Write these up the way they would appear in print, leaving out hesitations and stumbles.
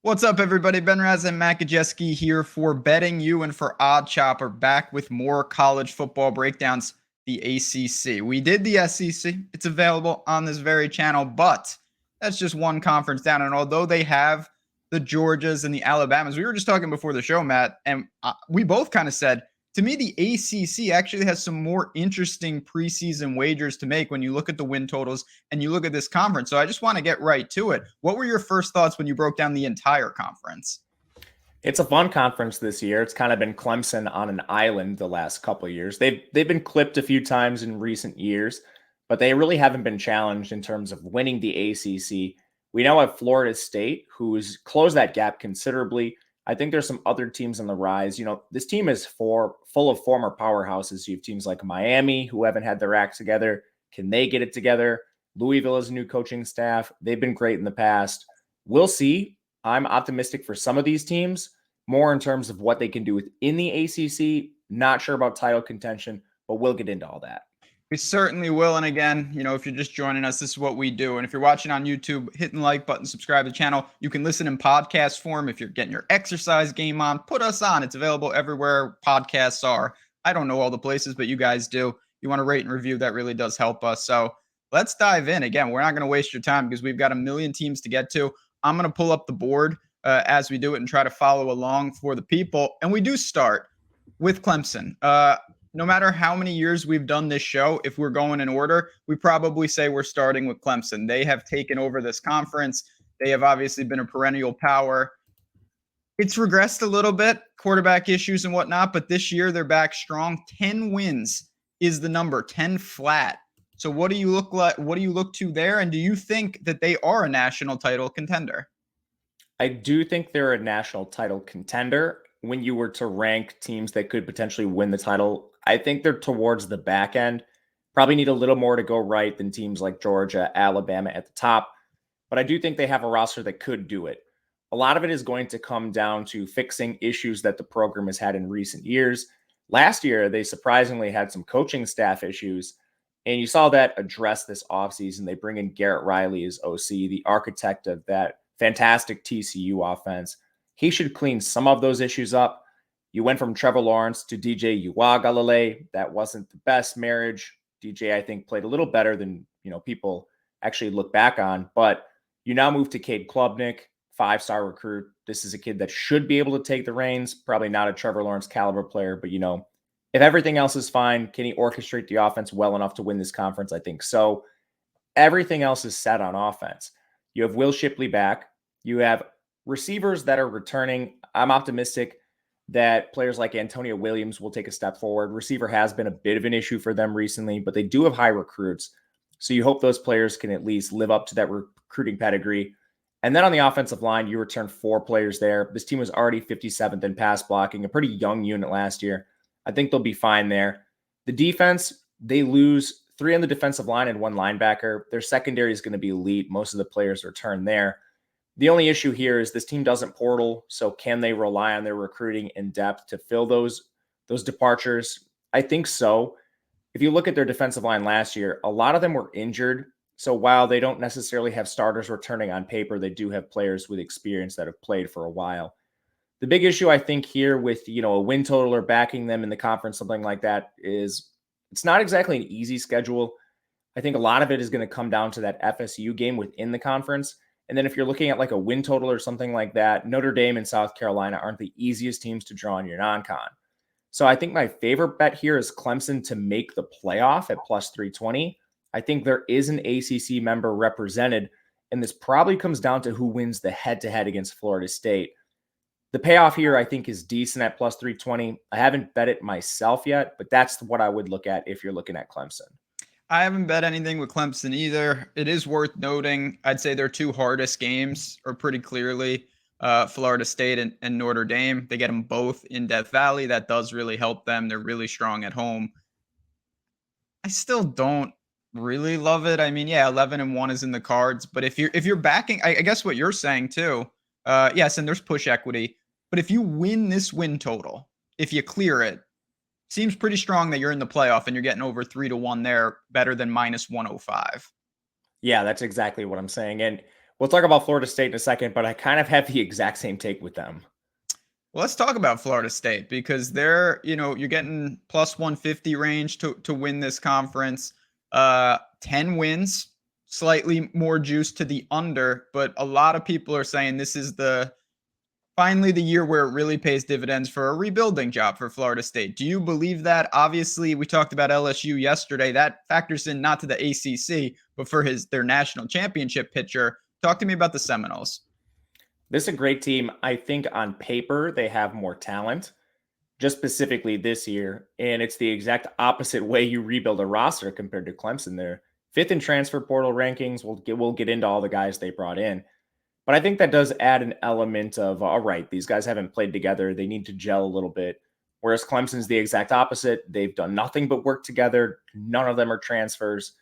What's up, everybody? Ben Raz and Makajeski here for Betting You and for Odd Chopper, back with more college football breakdowns, the ACC. We did the SEC. It's available on this very channel, but that's just one conference down. And although they have the Georgias and the Alabamas, we were just talking before the show, Matt, and we both kind of said, to me, the ACC actually has some more interesting preseason wagers to make when you look at the win totals and you look at this conference. So I just want to get right to it. What were your first thoughts when you broke down the entire conference? It's a fun conference this year. It's kind of been Clemson on an island the last couple of years. They've been clipped a few times in recent years, but they really haven't been challenged in terms of winning the ACC. We now have Florida State, who's closed that gap considerably. I think there's some other teams on the rise. This team is full of former powerhouses. You have teams like Miami, who haven't had their act together. Can they get it together? Louisville has a new coaching staff. They've been great in the past. We'll see. I'm optimistic for some of these teams, more in terms of what they can do within the ACC. Not sure about title contention, but we'll get into all that. We certainly will. And again, if you're just joining us, this is what we do. And if you're watching on YouTube, hit the like button, subscribe to the channel. You can listen in podcast form. If you're getting your exercise game on, put us on. It's available everywhere podcasts are. I don't know all the places, but you guys do. You want to rate and review, that really does help us. So let's dive in. Again, we're not going to waste your time because we've got a million teams to get to. I'm going to pull up the board as we do it and try to follow along for the people. And we do start with Clemson. No matter how many years we've done this show, if we're going in order, we probably say we're starting with Clemson. They have taken over this conference. They have obviously been a perennial power. It's regressed a little bit, quarterback issues and whatnot, but this year they're back strong. 10 wins is the number, 10 flat. So what do you look like? What do you look to there? And do you think that they are a national title contender? I do think they're a national title contender. When you were to rank teams that could potentially win the title, I think they're towards the back end. Probably need a little more to go right than teams like Georgia, Alabama at the top. But I do think they have a roster that could do it. A lot of it is going to come down to fixing issues that the program has had in recent years. Last year, they surprisingly had some coaching staff issues, and you saw that addressed this offseason. They bring in Garrett Riley as OC, the architect of that fantastic TCU offense. He should clean some of those issues up. You went from Trevor Lawrence to DJ Uiagalelei. That wasn't the best marriage. DJ, I think, played a little better than people actually look back on. But you now move to Cade Klubnik, 5-star recruit. This is a kid that should be able to take the reins. Probably not a Trevor Lawrence caliber player, but if everything else is fine, can he orchestrate the offense well enough to win this conference? I think so. Everything else is set on offense. You have Will Shipley back. You have receivers that are returning. I'm optimistic that players like Antonio Williams will take a step forward. Receiver has been a bit of an issue for them recently, but they do have high recruits. So you hope those players can at least live up to that recruiting pedigree. And then on the offensive line, you return 4 players there. This team was already 57th in pass blocking, a pretty young unit last year. I think they'll be fine there. The defense, they lose 3 on the defensive line and 1 linebacker. Their secondary is going to be elite. Most of the players return there. The only issue here is this team doesn't portal, so can they rely on their recruiting in depth to fill those departures? I think so. If you look at their defensive line last year, a lot of them were injured. So while they don't necessarily have starters returning on paper, they do have players with experience that have played for a while. The big issue, I think, here with a win total or backing them in the conference, something like that, is it's not exactly an easy schedule. I think a lot of it is going to come down to that FSU game within the conference. And then if you're looking at like a win total or something like that, Notre Dame and South Carolina aren't the easiest teams to draw in your non-con. So I think my favorite bet here is Clemson to make the playoff at plus 320. I think there is an ACC member represented, and this probably comes down to who wins the head-to-head against Florida State. The payoff here, I think, is decent at plus 320. I haven't bet it myself yet, but that's what I would look at if you're looking at Clemson. I haven't bet anything with Clemson either. It is worth noting, I'd say their 2 hardest games are pretty clearly Florida State and Notre Dame. They get them both in Death Valley. That does really help them. They're really strong at home. I still don't really love it. I mean, yeah, 11-1 is in the cards, but if you're backing, I guess what you're saying too, yes, and there's push equity, but if you win this win total, if you clear it, seems pretty strong that you're in the playoff and you're getting over 3-1 there, better than minus 105. Yeah, that's exactly what I'm saying. And We'll talk about Florida State in a second, but I kind of have the exact same take with them. Well, let's talk about Florida State because they're, you're getting plus 150 range to win this conference. 10 wins, slightly more juice to the under, but a lot of people are saying this is finally the year where it really pays dividends for a rebuilding job for Florida State. Do you believe that? Obviously, we talked about LSU yesterday. That factors in not to the ACC, but for their national championship pitcher. Talk to me about the Seminoles. This is a great team. I think on paper, they have more talent, just specifically this year. And it's the exact opposite way you rebuild a roster compared to Clemson. They're fifth in transfer portal rankings. We'll get into all the guys they brought in. But I think that does add an element of, all right, these guys haven't played together. They need to gel a little bit. Whereas Clemson's the exact opposite. They've done nothing but work together. None of them are transfers.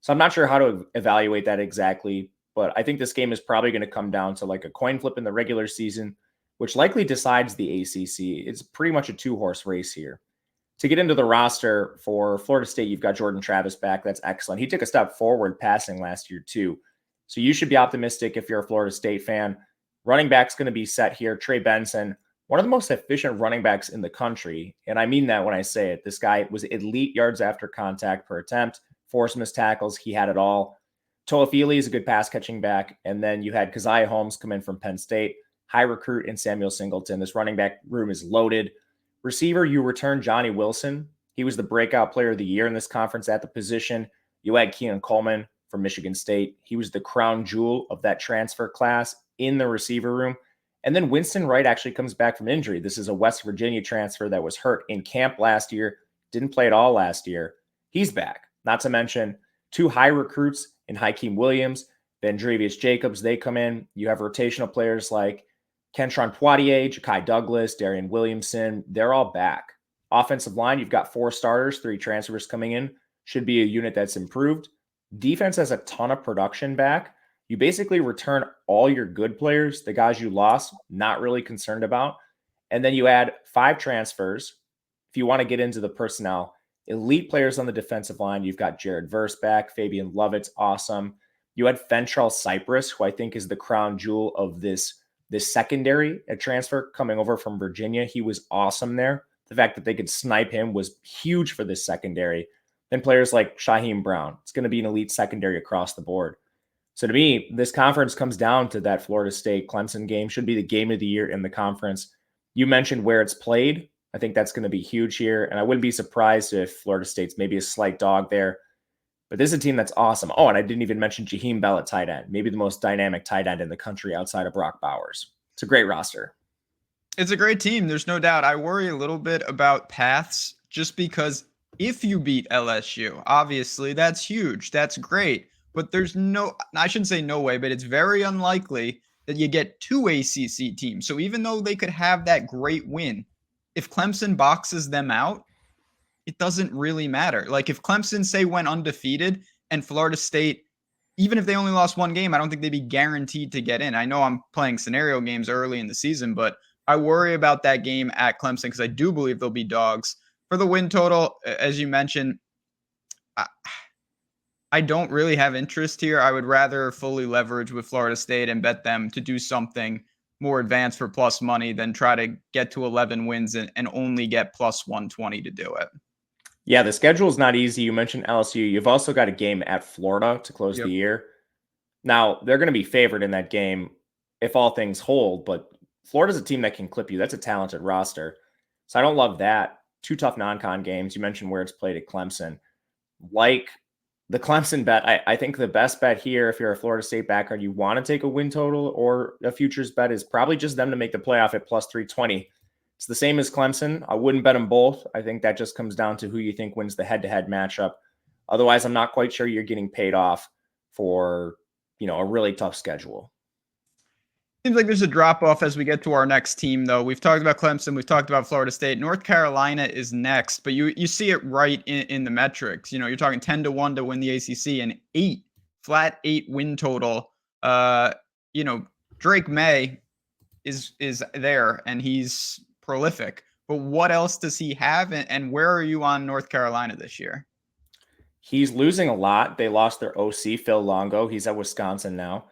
So I'm not sure how to evaluate that exactly. But I think this game is probably going to come down to like a coin flip in the regular season, which likely decides the ACC. It's pretty much a two-horse race here. To get into the roster for Florida State, you've got Jordan Travis back. That's excellent. He took a step forward passing last year too. So you should be optimistic if you're a Florida State fan. Running back's going to be set here. Trey Benson, one of the most efficient running backs in the country. And I mean that when I say it. This guy was elite yards after contact per attempt, forced missed tackles. He had it all. Toafili is a good pass catching back. And then you had Keziah Holmes come in from Penn State, high recruit in Samuel Singleton. This running back room is loaded. Receiver, you return Johnny Wilson. He was the breakout player of the year in this conference at the position. You had Keon Coleman from Michigan State. He was the crown jewel of that transfer class in the receiver room. And then Winston Wright actually comes back from injury. This is a West Virginia transfer that was hurt in camp last year, didn't play at all last year. He's back. Not to mention two high recruits in Hakeem Williams, Vandrevius Jacobs. They come in. You have rotational players like Kentron Poitier, Ja'Kai Douglas, Darian Williamson. They're all back. Offensive line, you've got 4 starters, 3 transfers coming in. Should be a unit that's improved. Defense has a ton of production back. You basically return all your good players, the guys you lost, not really concerned about. And then you add 5 transfers. If you want to get into the personnel, elite players on the defensive line, you've got Jared Verse back, Fabian Lovett's awesome. You had Fentrell Cypress, who I think is the crown jewel of this secondary, a transfer coming over from Virginia. He was awesome there. The fact that they could snipe him was huge for this secondary. Then players like Shaheem Brown. It's going to be an elite secondary across the board. So to me, this conference comes down to that Florida State-Clemson game. Should be the game of the year in the conference. You mentioned where it's played. I think that's going to be huge here. And I wouldn't be surprised if Florida State's maybe a slight dog there. But this is a team that's awesome. Oh, and I didn't even mention Jaheim Bell at tight end. Maybe the most dynamic tight end in the country outside of Brock Bowers. It's a great roster. It's a great team. There's no doubt. I worry a little bit about paths just because if you beat LSU, obviously that's huge. That's great. But there's I shouldn't say no way, but it's very unlikely that you get 2 ACC teams. So even though they could have that great win, if Clemson boxes them out, it doesn't really matter. Like if Clemson, say, went undefeated and Florida State, even if they only lost 1 game, I don't think they'd be guaranteed to get in. I know I'm playing scenario games early in the season, but I worry about that game at Clemson because I do believe they'll be dogs. For the win total, as you mentioned, I don't really have interest here. I would rather fully leverage with Florida State and bet them to do something more advanced for plus money than try to get to 11 wins and only get plus 120 to do it. Yeah, the schedule is not easy. You mentioned LSU. You've also got a game at Florida to close the year. Now, they're going to be favored in that game if all things hold, but Florida's a team that can clip you. That's a talented roster. So I don't love that. 2 tough non-con games. You mentioned where it's played at Clemson. Like the Clemson bet, I think the best bet here, if you're a Florida State backer and you want to take a win total or a futures bet, is probably just them to make the playoff at plus 320. It's the same as Clemson. I wouldn't bet them both. I think that just comes down to who you think wins the head-to-head matchup. Otherwise, I'm not quite sure you're getting paid off for, a really tough schedule. Seems like there's a drop-off as we get to our next team, though. We've talked about Clemson. We've talked about Florida State. North Carolina is next, but you see it right in the metrics. You're talking 10-1 to win the ACC and 8 win total. Drake May is there, and he's prolific. But what else does he have, and where are you on North Carolina this year? He's losing a lot. They lost their OC, Phil Longo. He's at Wisconsin now.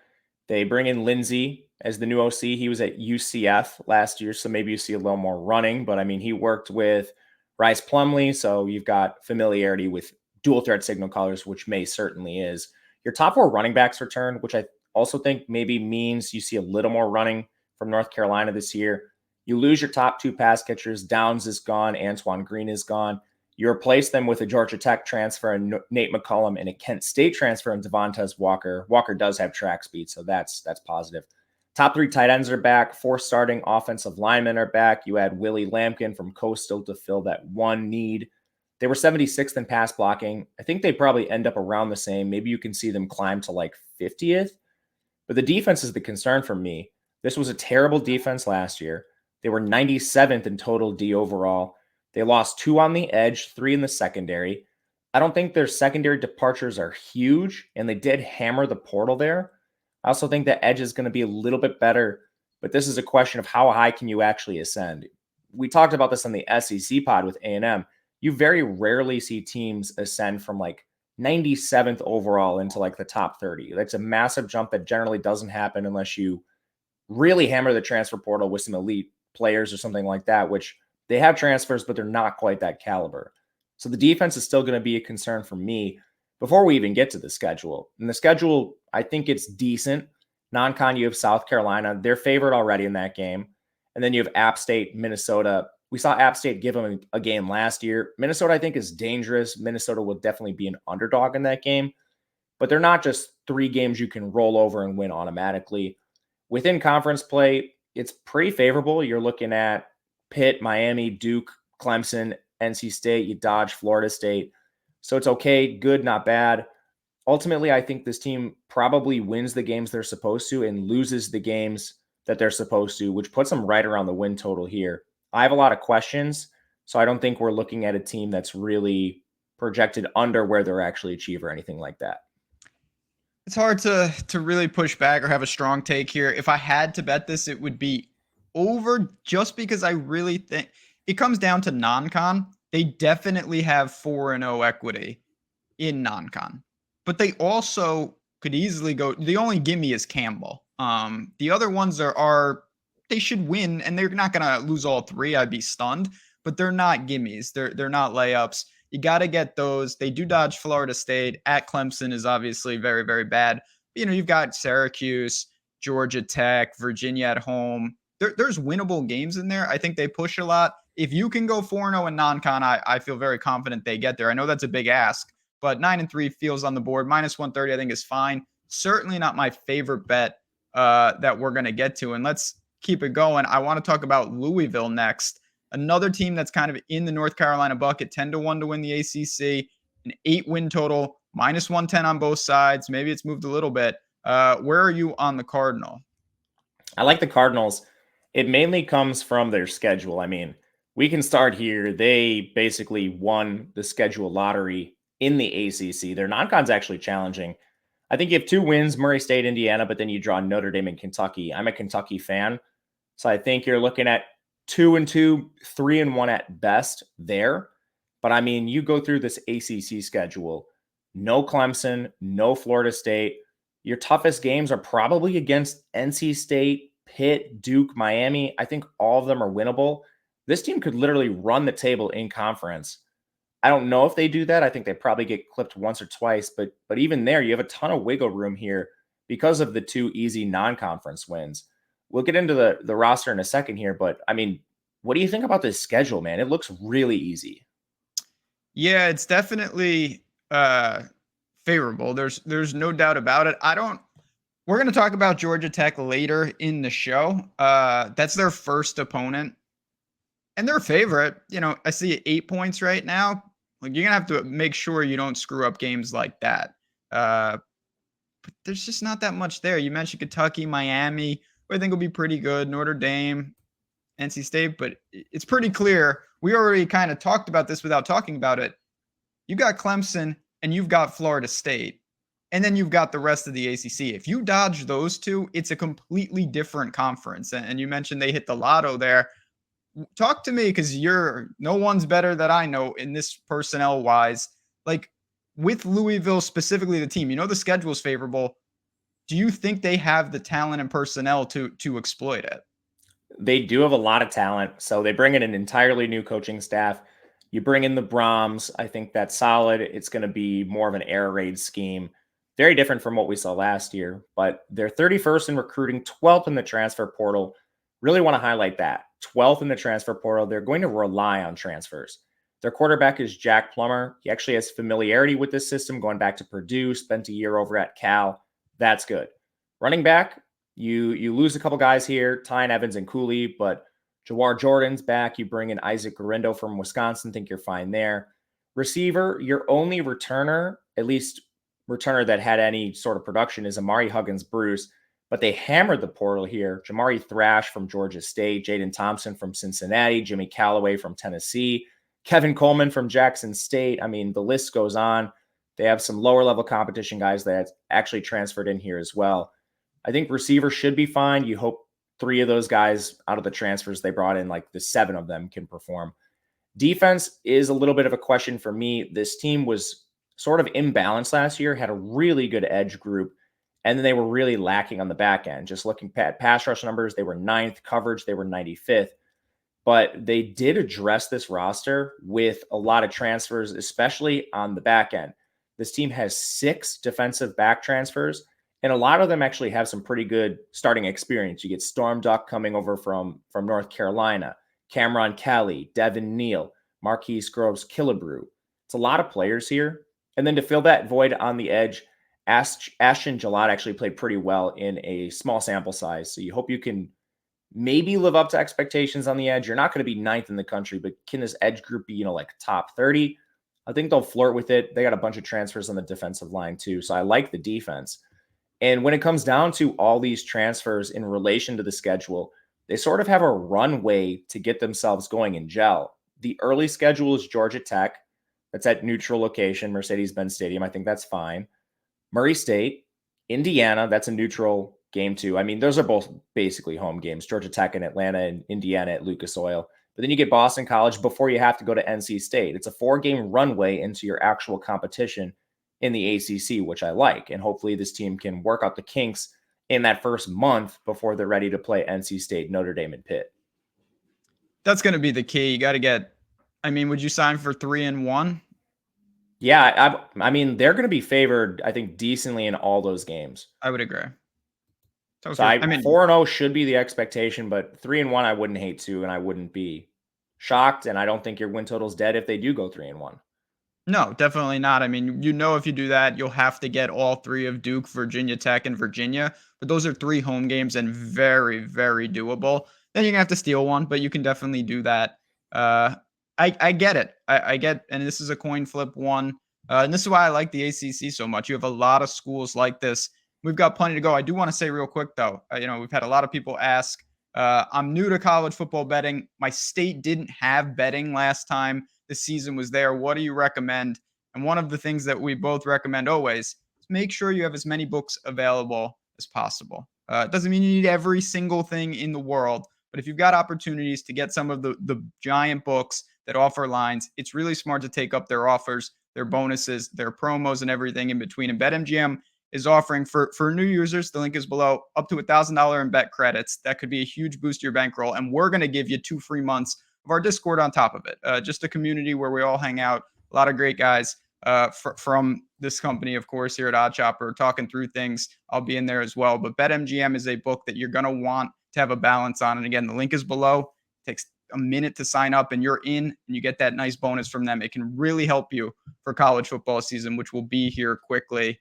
They bring in Lindsey as the new OC. He was at UCF last year, so maybe you see a little more running. But I mean, he worked with Rice Plumlee, so you've got familiarity with dual threat signal callers, which May certainly is. Your top 4 running backs return, which I also think maybe means you see a little more running from North Carolina this year. You lose your top 2 pass catchers. Downs is gone. Antoine Green is gone. You replace them with a Georgia Tech transfer and Nate McCullum, and a Kent State transfer and Devontae Walker. Walker does have track speed, so that's positive. Top 3 tight ends are back. 4 starting offensive linemen are back. You add Willie Lampkin from Coastal to fill that one need. They were 76th in pass blocking. I think they probably end up around the same. Maybe you can see them climb to like 50th. But the defense is the concern for me. This was a terrible defense last year. They were 97th in total D overall. They lost 2 on the edge, 3 in the secondary. I don't think their secondary departures are huge, and they did hammer the portal there. I also think the edge is going to be a little bit better, but this is a question of how high can you actually ascend. We talked about this on the SEC pod with A&M. You very rarely see teams ascend from like 97th overall into like the top 30. That's a massive jump that generally doesn't happen unless you really hammer the transfer portal with some elite players or something like that, which they have transfers, but they're not quite that caliber. So the defense is still going to be a concern for me before we even get to the schedule. And the schedule, I think it's decent. Non-con, you have South Carolina. They're favored already in that game. And then you have App State, Minnesota. We saw App State give them a game last year. Minnesota, I think, is dangerous. Minnesota will definitely be an underdog in that game. But they're not just 3 games you can roll over and win automatically. Within conference play, it's pretty favorable. You're looking at Pitt, Miami, Duke, Clemson, NC State. You dodge Florida State. So it's okay, good, not bad. Ultimately, I think this team probably wins the games they're supposed to and loses the games that they're supposed to, which puts them right around the win total here. I have a lot of questions, so I don't think we're looking at a team that's really projected under where they're actually achieve or anything like that. It's hard to really push back or have a strong take here. If I had to bet this, it would be over, just because I really think it comes down to non-con. They definitely have 4-0 equity in non-con, but they also could easily go. The only gimme is Campbell. The other ones are they should win, and they're not going to lose all 3. I'd be stunned, but they're not gimmies. They're not layups. You got to get those. They do dodge Florida State. At Clemson is obviously very, very bad. You know, you've got Syracuse, Georgia Tech, Virginia at home. There's winnable games in there. I think they push a lot. If you can go 4-0 in non-con, I feel very confident they get there. I know that's a big ask, but 9-3 feels on the board. -130, I think, is fine. Certainly not my favorite bet that we're going to get to. And let's keep it going. I want to talk about Louisville next. Another team that's kind of in the North Carolina bucket, 10-1 to win the ACC, an 8-win total, -110 on both sides. Maybe it's moved a little bit. Where are you on the Cardinal? I like the Cardinals. It mainly comes from their schedule. I mean, we can start here. They basically won the schedule lottery in the ACC. Their non-con's actually challenging. I think you have 2 wins, Murray State, Indiana, but then you draw Notre Dame and Kentucky. I'm a Kentucky fan, so I think you're looking at 2-2, 3-1 at best there. But I mean, you go through this ACC schedule, no Clemson, no Florida State. Your toughest games are probably against NC State, Pitt, Duke, Miami. I think all of them are winnable. This team could literally run the table in conference. I don't know if they do that. I think they probably get clipped once or twice, but even there, you have a ton of wiggle room here because of the 2 easy non-conference wins. We'll get into the roster in a second here, but I mean, what do you think about this schedule, man? It looks really easy. Yeah, it's definitely favorable. There's no doubt about it. We're going to talk about Georgia Tech later in the show. That's their first opponent and their favorite. You know, I see 8 points right now. Like, you're going to have to make sure you don't screw up games like that. But there's just not that much there. You mentioned Kentucky, Miami, who I think will be pretty good, Notre Dame, NC State, but it's pretty clear. We already kind of talked about this without talking about it. You got Clemson and you've got Florida State, and then you've got the rest of the ACC. If you dodge those 2, it's a completely different conference. And you mentioned they hit the lotto there. Talk to me, because no one's better that I know in this personnel wise. Like, with Louisville, specifically the team, you know, the schedule's favorable. Do you think they have the talent and personnel to exploit it? They do have a lot of talent. So they bring in an entirely new coaching staff. You bring in the Brahms. I think that's solid. It's going to be more of an air raid scheme. Very different from what we saw last year, but they're 31st in recruiting, 12th in the transfer portal. Really want to highlight that. 12th in the transfer portal. They're going to rely on transfers. Their quarterback is Jack Plummer. He actually has familiarity with this system going back to Purdue, spent a year over at Cal. That's good. Running back, you lose a couple guys here, Tyne Evans and Cooley, but Jawar Jordan's back. You bring in Isaac Garindo from Wisconsin. Think you're fine there. Receiver, your only returner, at least returner that had any sort of production, is Amari Huggins Bruce, but they hammered the portal here. Jamari Thrash from Georgia State, Jaden Thompson from Cincinnati, Jimmy Callaway from Tennessee, Kevin Coleman from Jackson State. I mean, the list goes on. They have some lower level competition guys that actually transferred in here as well. I think receiver should be fine. You hope 3 of those guys out of the transfers they brought in, like the 7 of them, can perform. Defense is a little bit of a question for me. This team was sort of imbalanced last year, had a really good edge group, and then they were really lacking on the back end. Just looking at pass rush numbers, they were 9th. Coverage, they were 95th. But they did address this roster with a lot of transfers, especially on the back end. This team has 6 defensive back transfers, and a lot of them actually have some pretty good starting experience. You get Storm Duck coming over from North Carolina, Cameron Kelly, Devin Neal, Marquise Groves Killebrew. It's a lot of players here. And then to fill that void on the edge, Ashton Gillott actually played pretty well in a small sample size. So you hope you can maybe live up to expectations on the edge. You're not going to be 9th in the country, but can this edge group be, like top 30? I think they'll flirt with it. They got a bunch of transfers on the defensive line too. So I like the defense. And when it comes down to all these transfers in relation to the schedule, they sort of have a runway to get themselves going in gel. The early schedule is Georgia Tech. That's at neutral location, Mercedes-Benz Stadium. I think that's fine. Murray State, Indiana, that's a neutral game too. I mean, those are both basically home games, Georgia Tech and Atlanta, and Indiana at Lucas Oil. But then you get Boston College before you have to go to NC State. It's a 4-game runway into your actual competition in the ACC, which I like. And hopefully this team can work out the kinks in that first month before they're ready to play NC State, Notre Dame, and Pitt. That's going to be the key. You got to get, would you sign for 3-1? Yeah, I mean, they're going to be favored, I think, decently in all those games. I would agree. So 4-0 should be the expectation, but 3-1 I wouldn't hate to, and I wouldn't be shocked. And I don't think your win total's dead if they do go 3-1. No, definitely not. If you do that, you'll have to get all 3 of Duke, Virginia Tech, and Virginia. But those are 3 home games and very, very doable. Then you're going to have to steal one, but you can definitely do that. I get it. I get, and this is a coin flip one. And this is why I like the ACC so much. You have a lot of schools like this. We've got plenty to go. I do want to say real quick, though, we've had a lot of people ask, I'm new to college football betting. My state didn't have betting last time the season was there. What do you recommend? And one of the things that we both recommend always is make sure you have as many books available as possible. It doesn't mean you need every single thing in the world, but if you've got opportunities to get some of the giant books that offer lines, it's really smart to take up their offers, their bonuses, their promos, and everything in between. And BetMGM is offering for new users, the link is below, up to $1,000 in bet credits. That could be a huge boost to your bankroll. And we're going to give you 2 free months of our Discord on top of it. Just a community where we all hang out. A lot of great guys from this company, of course, here at Odd Chopper, talking through things. I'll be in there as well. But BetMGM is a book that you're going to want to have a balance on. And again, the link is below. It takes a minute to sign up and you're in and you get that nice bonus from them. It can really help you for college football season, which will be here quickly.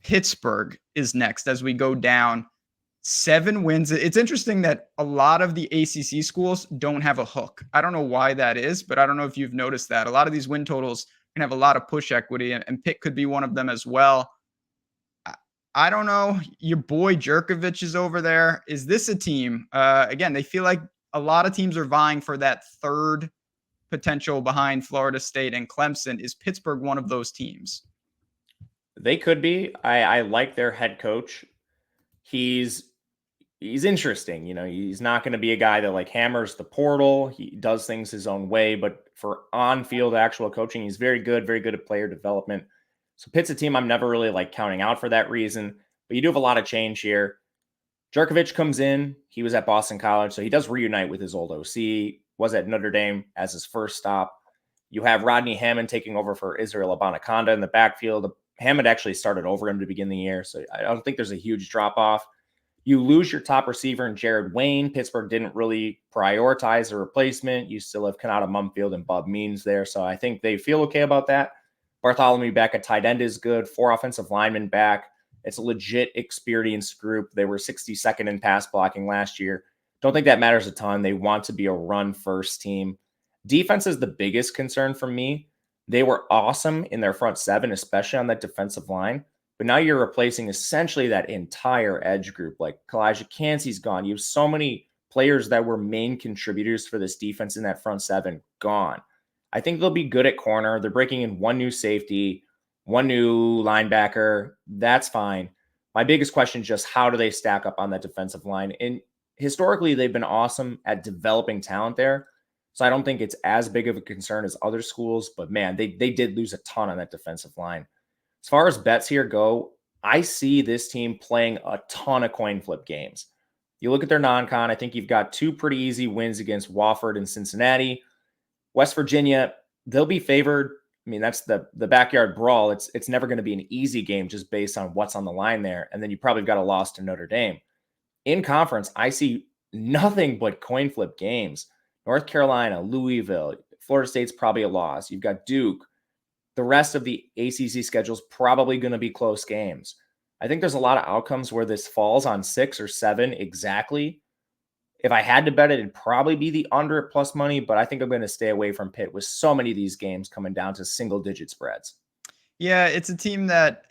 Pittsburgh is next as we go down. 7 wins. It's interesting that a lot of the ACC schools don't have a hook. I don't know why that is, but I don't know if you've noticed that. A lot of these win totals can have a lot of push equity, and Pitt could be one of them as well. I don't know. Your boy Jerkovich is over there. Is this a team? Again, they feel like a lot of teams are vying for that 3rd potential behind Florida State and Clemson. Is Pittsburgh one of those teams? They could be. I like their head coach. He's interesting. He's not going to be a guy that hammers the portal. He does things his own way, but for on-field actual coaching, he's very good at player development. So Pitt's a team I'm never really counting out for that reason. But you do have a lot of change here. Jerkovich comes in. He was at Boston College, so he does reunite with his old OC, was at Notre Dame as his first stop. You have Rodney Hammond taking over for Israel Abanikanda in the backfield. Hammond actually started over him to begin the year, so I don't think there's a huge drop-off. You lose your top receiver in Jared Wayne. Pittsburgh didn't really prioritize a replacement. You still have Kanata Mumfield and Bob Means there, so I think they feel okay about that. Bartholomew back at tight end is good. 4 offensive linemen back. It's a legit experienced group. They were 62nd in pass blocking last year. Don't think that matters a ton. They want to be a run-first team. Defense is the biggest concern for me. They were awesome in their front seven, especially on that defensive line. But now you're replacing essentially that entire edge group. Like Kalijah Cansey's gone. You have so many players that were main contributors for this defense in that front seven gone. I think they'll be good at corner. They're breaking in one new safety, one new linebacker. That's fine. My biggest question is just how do they stack up on that defensive line? And historically, they've been awesome at developing talent there. So I don't think it's as big of a concern as other schools. But man, they did lose a ton on that defensive line. As far as bets here go, I see this team playing a ton of coin flip games. You look at their non-con, I think you've got 2 pretty easy wins against Wofford and Cincinnati. West Virginia, they'll be favored. I mean, that's the backyard brawl. It's never going to be an easy game just based on what's on the line there. And then you probably got a loss to Notre Dame. In conference, I see nothing but coin flip games. North Carolina, Louisville, Florida State's probably a loss. You've got Duke. The rest of the ACC schedule is probably going to be close games. I think there's a lot of outcomes where this falls on 6 or 7 exactly. If I had to bet it, it'd probably be the under at plus money, but I think I'm going to stay away from Pitt with so many of these games coming down to single-digit spreads. Yeah, it's a team that,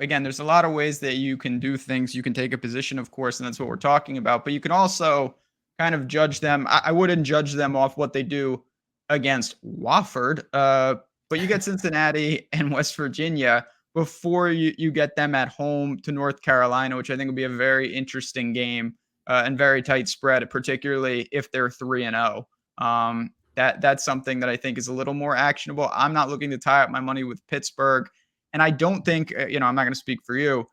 again, there's a lot of ways that you can do things. You can take a position, of course, and that's what we're talking about. But you can also kind of judge them. I wouldn't judge them off what they do against Wofford. But you get Cincinnati and West Virginia before you get them at home to North Carolina, which I think will be a very interesting game and very tight spread, particularly if they're 3-0. That's something that I think is a little more actionable. I'm not looking to tie up my money with Pittsburgh, and I don't think I'm not going to speak for you.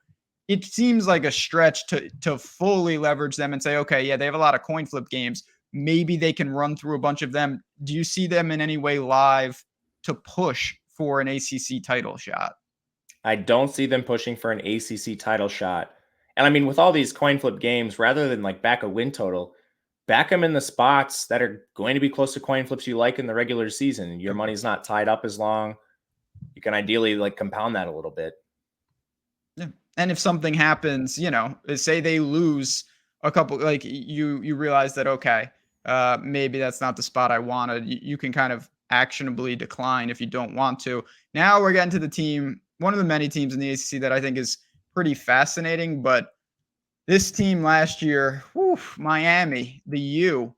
It seems like a stretch to fully leverage them and say, okay, yeah, they have a lot of coin flip games. Maybe they can run through a bunch of them. Do you see them in any way live to push for an ACC title shot? I don't see them pushing for an ACC title shot. And I mean, with all these coin flip games, rather than like back a win total, back them in the spots that are going to be close to coin flips you like in the regular season. Your money's not tied up as long. You can ideally like compound that a little bit. Yeah. And if something happens, say they lose a couple, like you realize that, okay, maybe that's not the spot I wanted. You can kind of actionably decline if you don't want to. Now we're getting to the team, one of the many teams in the ACC that I think is pretty fascinating, but this team last year, Miami, the U,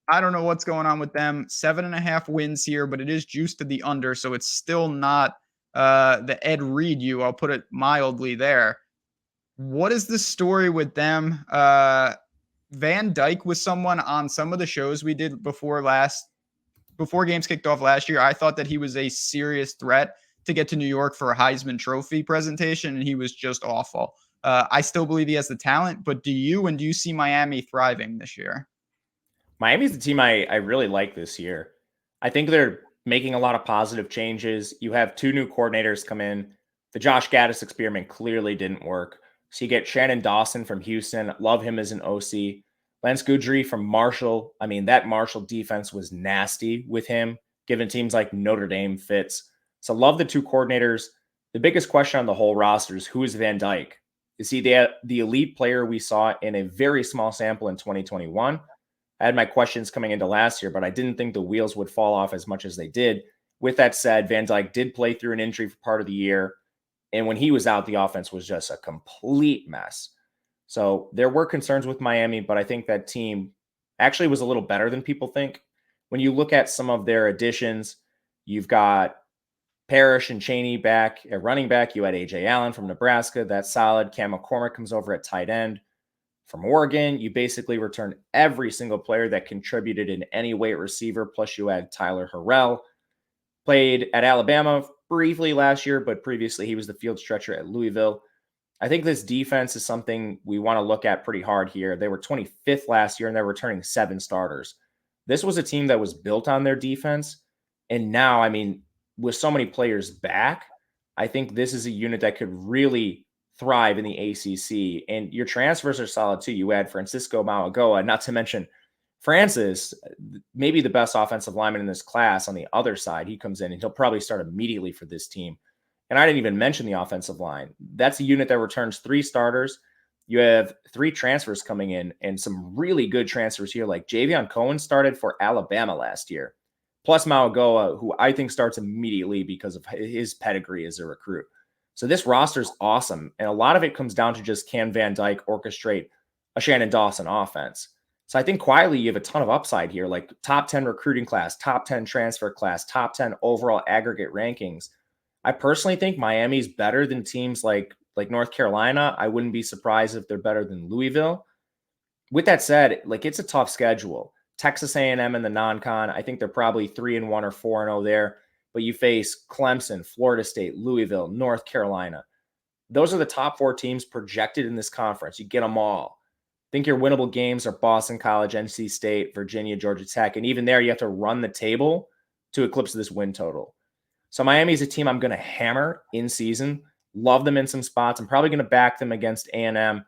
I don't know what's going on with them. 7.5 wins here, but it is juiced to the under, so it's still not the Ed Reed U. I'll put it mildly there. What is the story with them? Van Dyke was someone on some of the shows we did before games kicked off last year. I thought that he was a serious threat to get to New York for a Heisman Trophy presentation, and he was just awful. I still believe he has the talent, but do you see Miami thriving this year? Miami's the team I really like this year. I think they're making a lot of positive changes. You have 2 new coordinators come in. The Josh Gaddis experiment clearly didn't work. So you get Shannon Dawson from Houston. Love him as an OC. Lance Goudry from Marshall. I mean, that Marshall defense was nasty with him, giving teams like Notre Dame fits. So love the 2 coordinators. The biggest question on the whole roster is who is Van Dyke? Is he the elite player we saw in a very small sample in 2021? I had my questions coming into last year, but I didn't think the wheels would fall off as much as they did. With that said, Van Dyke did play through an injury for part of the year. And when he was out, the offense was just a complete mess. So there were concerns with Miami, but I think that team actually was a little better than people think. When you look at some of their additions, you've got Parrish and Chaney back at running back. You had A.J. Allen from Nebraska. That's solid. Cam McCormick comes over at tight end. From Oregon, you basically returned every single player that contributed in any way at receiver, plus you had Tyler Harrell. Played at Alabama briefly last year, but previously he was the field stretcher at Louisville. I think this defense is something we want to look at pretty hard here. They were 25th last year and they're returning 7 starters. This was a team that was built on their defense. And now, I mean, with so many players back, I think this is a unit that could really thrive in the ACC. And your transfers are solid too. You add Francisco Mauagoa, not to mention Francis, maybe the best offensive lineman in this class on the other side. He comes in and he'll probably start immediately for this team. And I didn't even mention the offensive line. That's a unit that returns 3 starters. You have 3 transfers coming in and some really good transfers here. Like Javion Cohen started for Alabama last year, plus Mauagoa, who I think starts immediately because of his pedigree as a recruit. So this roster is awesome. And a lot of it comes down to just can Van Dyke orchestrate a Shannon Dawson offense. So I think quietly you have a ton of upside here, like top 10 recruiting class, top 10 transfer class, top 10 overall aggregate rankings. I personally think Miami's better than teams like North Carolina. I wouldn't be surprised if they're better than Louisville. With that said, like it's a tough schedule. Texas A&M in the non-con, I think they're probably 3-1 or 4-0 there. But you face Clemson, Florida State, Louisville, North Carolina. Those are the top 4 teams projected in this conference. You get them all. I think your winnable games are Boston College, NC State, Virginia, Georgia Tech. And even there, you have to run the table to eclipse this win total. So Miami is a team I'm going to hammer in season. Love them in some spots. I'm probably going to back them against A&M.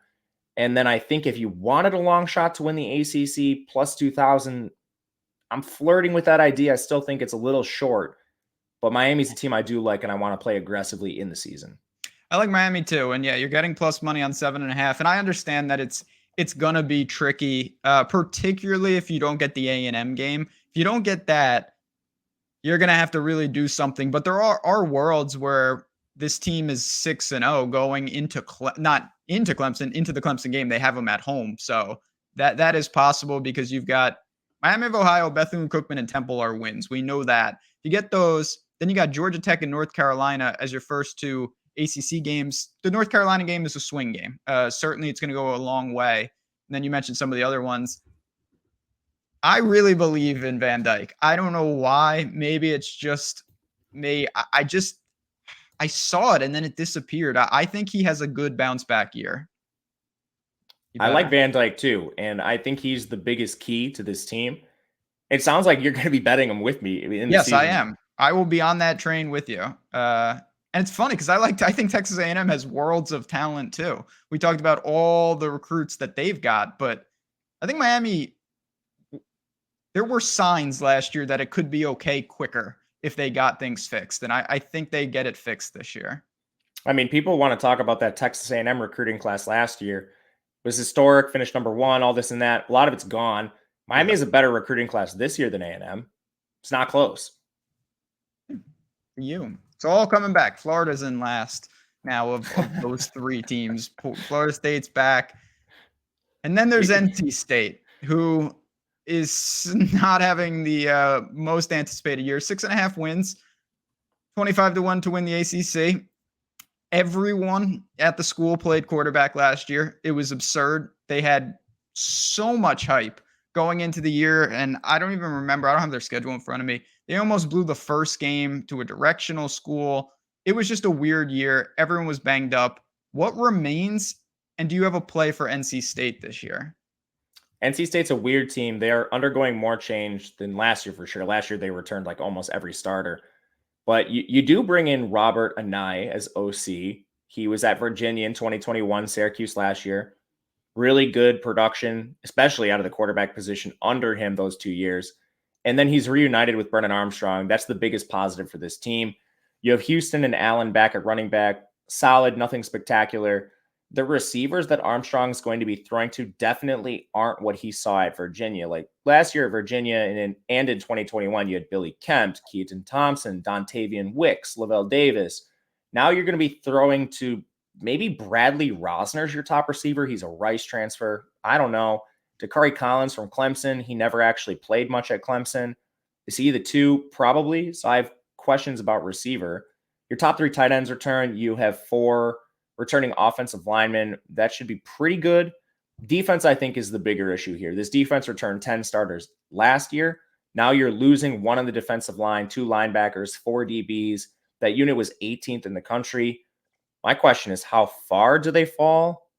And then I think if you wanted a long shot to win the ACC plus 2,000, I'm flirting with that idea. I still think it's a little short. But Miami's a team I do like, and I want to play aggressively in the season. I like Miami too. And yeah, you're getting plus money on 7.5. And I understand that it's going to be tricky, particularly if you don't get the A&M game. If you don't get that, you're going to have to really do something. But there are worlds where this team is 6-0 going into not into Clemson, into the Clemson game. They have them at home. So that is possible because you've got Miami of Ohio, Bethune-Cookman, and Temple are wins. We know that. If you get those, then you got Georgia Tech and North Carolina as your first 2 ACC games. The North Carolina game is a swing game. Certainly it's going to go a long way. And then you mentioned some of the other ones. I really believe in Van Dyke. I don't know why. Maybe it's just me. I saw it and then it disappeared. I think he has a good bounce back year. I like Van Dyke too, and I think he's the biggest key to this team. It sounds like you're going to be betting him with me in the Yes, season. I am. I will be on that train with you. And it's funny because I think Texas A&M has worlds of talent too. We talked about all the recruits that they've got, but I think Miami, there were signs last year that it could be okay quicker if they got things fixed. And I think they get it fixed this year. I mean, people want to talk about that Texas A&M recruiting class last year. It was historic, finished number 1, all this and that. A lot of it's gone. Miami has a better recruiting class this year than A&M. It's not close. It's all coming back. Florida's in last now of those 3 teams. Florida State's back. And then there's NC State, who is not having the most anticipated year. 6.5 wins, 25-1 to win the ACC. Everyone at the school played quarterback last year. It was absurd. They had so much hype going into the year, and I don't even remember. I don't have their schedule in front of me. They almost blew the first game to a directional school. It was just a weird year. Everyone was banged up. What remains, and do you have a play for NC State this year? NC State's a weird team. They are undergoing more change than last year for sure. Last year, they returned like almost every starter. But you do bring in Robert Anae as OC. He was at Virginia in 2021, Syracuse last year. Really good production, especially out of the quarterback position under him those 2 years. And then he's reunited with Brennan Armstrong. That's the biggest positive for this team. You have Houston and Allen back at running back. Solid, nothing spectacular. The receivers that Armstrong's going to be throwing to definitely aren't what he saw at Virginia. Like last year at Virginia and in 2021, you had Billy Kemp, Keaton Thompson, Dontavian Wicks, Lavelle Davis. Now you're going to be throwing to maybe Bradley Rosner's your top receiver. He's a Rice transfer. I don't know. Dakari Collins from Clemson. He never actually played much at Clemson. Is he the 2? Probably. So I have questions about receiver. Your top 3 tight ends return. You have 4 returning offensive linemen. That should be pretty good. Defense, I think, is the bigger issue here. This defense returned 10 starters last year. Now you're losing 1 on the defensive line, 2 linebackers, 4 DBs. That unit was 18th in the country. My question is, how far do they fall?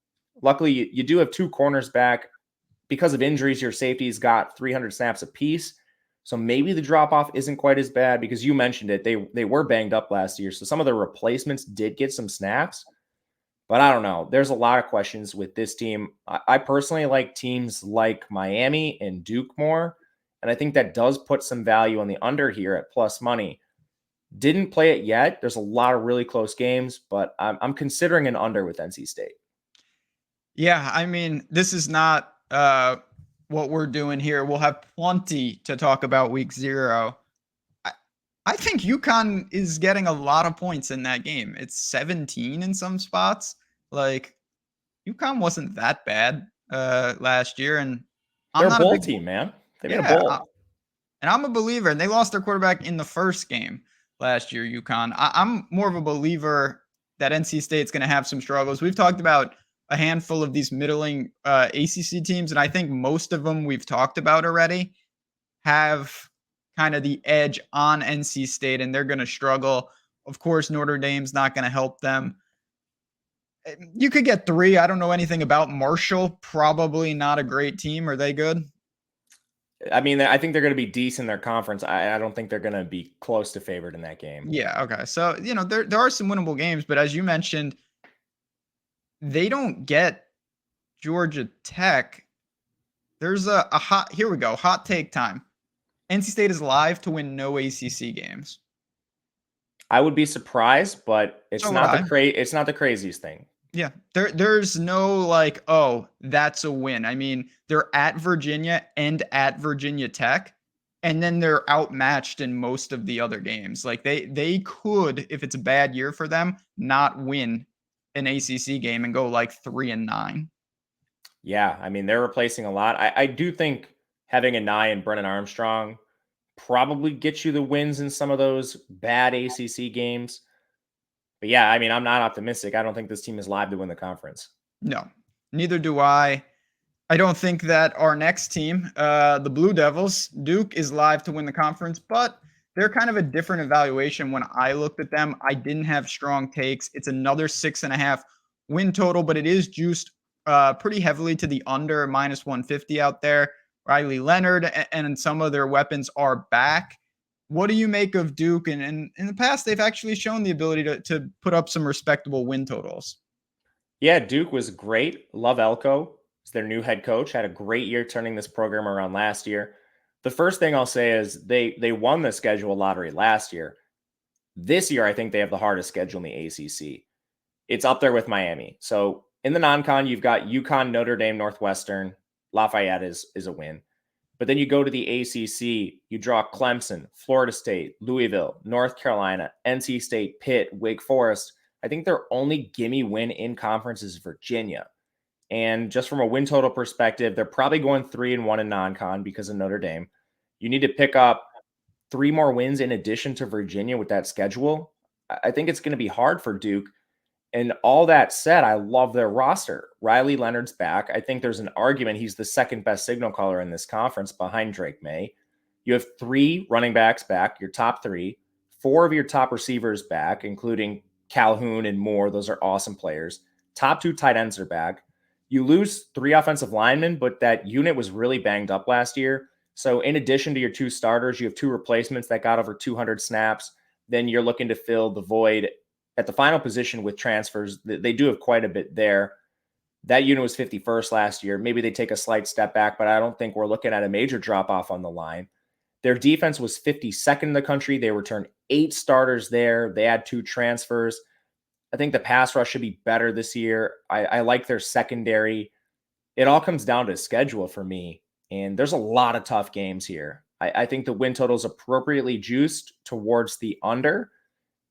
Luckily, you do have two corners back. Because of injuries, your safeties got 300 snaps apiece. So maybe the drop-off isn't quite as bad because you mentioned it. They were banged up last year. So some of the replacements did get some snaps. But I don't know. There's a lot of questions with this team. I personally like teams like Miami and Duke more. And I think that does put some value on the under here at plus money. Didn't play it yet. There's a lot of really close games, but I'm considering an under with NC State. Yeah, I mean, this is not what we're doing here. We'll have plenty to talk about week 0. I think UConn is getting a lot of points in that game. It's 17 in some spots. Like, UConn wasn't that bad last year, and They're I'm a not a bowl big team, man. They made a yeah, bowl. and I'm a believer. And they lost their quarterback in the first game last year. UConn. I'm more of a believer that NC State's going to have some struggles. We've talked about a handful of these middling ACC teams, and I think most of them we've talked about already have kind of the edge on NC State, and they're going to struggle. Of course, Notre Dame's not going to help them. You could get 3. I don't know anything about Marshall. Probably not a great team. Are they good? I mean, I think they're going to be decent in their conference. I don't think they're going to be close to favored in that game. Yeah. Okay. So, there are some winnable games, but as you mentioned, they don't get Georgia Tech. There's a hot, here we go, hot take time. NC State is live to win no ACC games. I would be surprised, but it's So not would I. it's not the craziest thing. Yeah, there's no like, oh, that's a win. I mean, they're at Virginia and at Virginia Tech, and then they're outmatched in most of the other games. Like they could, if it's a bad year for them, not win an ACC game and go like 3-9. Yeah, I mean, they're replacing a lot. I do think having a Nye and Brennan Armstrong probably gets you the wins in some of those bad ACC games. But yeah, I mean, I'm not optimistic. I don't think this team is live to win the conference. No, neither do I. I don't think that our next team, the Blue Devils, Duke, is live to win the conference, but they're kind of a different evaluation. When I looked at them, I didn't have strong takes. It's another 6.5 win total, but it is juiced pretty heavily to the under, minus 150 out there. Riley Leonard and some of their weapons are back. What do you make of Duke? And in the past, they've actually shown the ability to put up some respectable win totals. Yeah, Duke was great. Love Elko. He's their new head coach. Had a great year turning this program around last year. The first thing I'll say is they won the schedule lottery last year. This year, I think they have the hardest schedule in the ACC. It's up there with Miami. So in the non-con, you've got UConn, Notre Dame, Northwestern. Lafayette is a win. But then you go to the ACC, you draw Clemson, Florida State, Louisville, North Carolina, NC State, Pitt, Wake Forest. I think their only gimme win in conference is Virginia. And just from a win total perspective, they're probably going 3-1 in non-con because of Notre Dame. You need to pick up 3 more wins in addition to Virginia with that schedule. I think it's going to be hard for Duke. And all that said, I love their roster. Riley Leonard's back. I think there's an argument he's the second best signal caller in this conference behind Drake May. You have 3 running backs back, your top 3, 4 of your top receivers back, including Calhoun and Moore. Those are awesome players. Top 2 tight ends are back. You lose 3 offensive linemen, but that unit was really banged up last year. So in addition to your 2 starters, you have 2 replacements that got over 200 snaps. Then you're looking to fill the void at the final position with transfers. They do have quite a bit there. That unit was 51st last year. Maybe they take a slight step back, but I don't think we're looking at a major drop off on the line. Their defense was 52nd in the country. They returned 8 starters there. They had 2 transfers. I think the pass rush should be better this year. I like their secondary. It all comes down to schedule for me. And there's a lot of tough games here. I think the win total is appropriately juiced towards the under,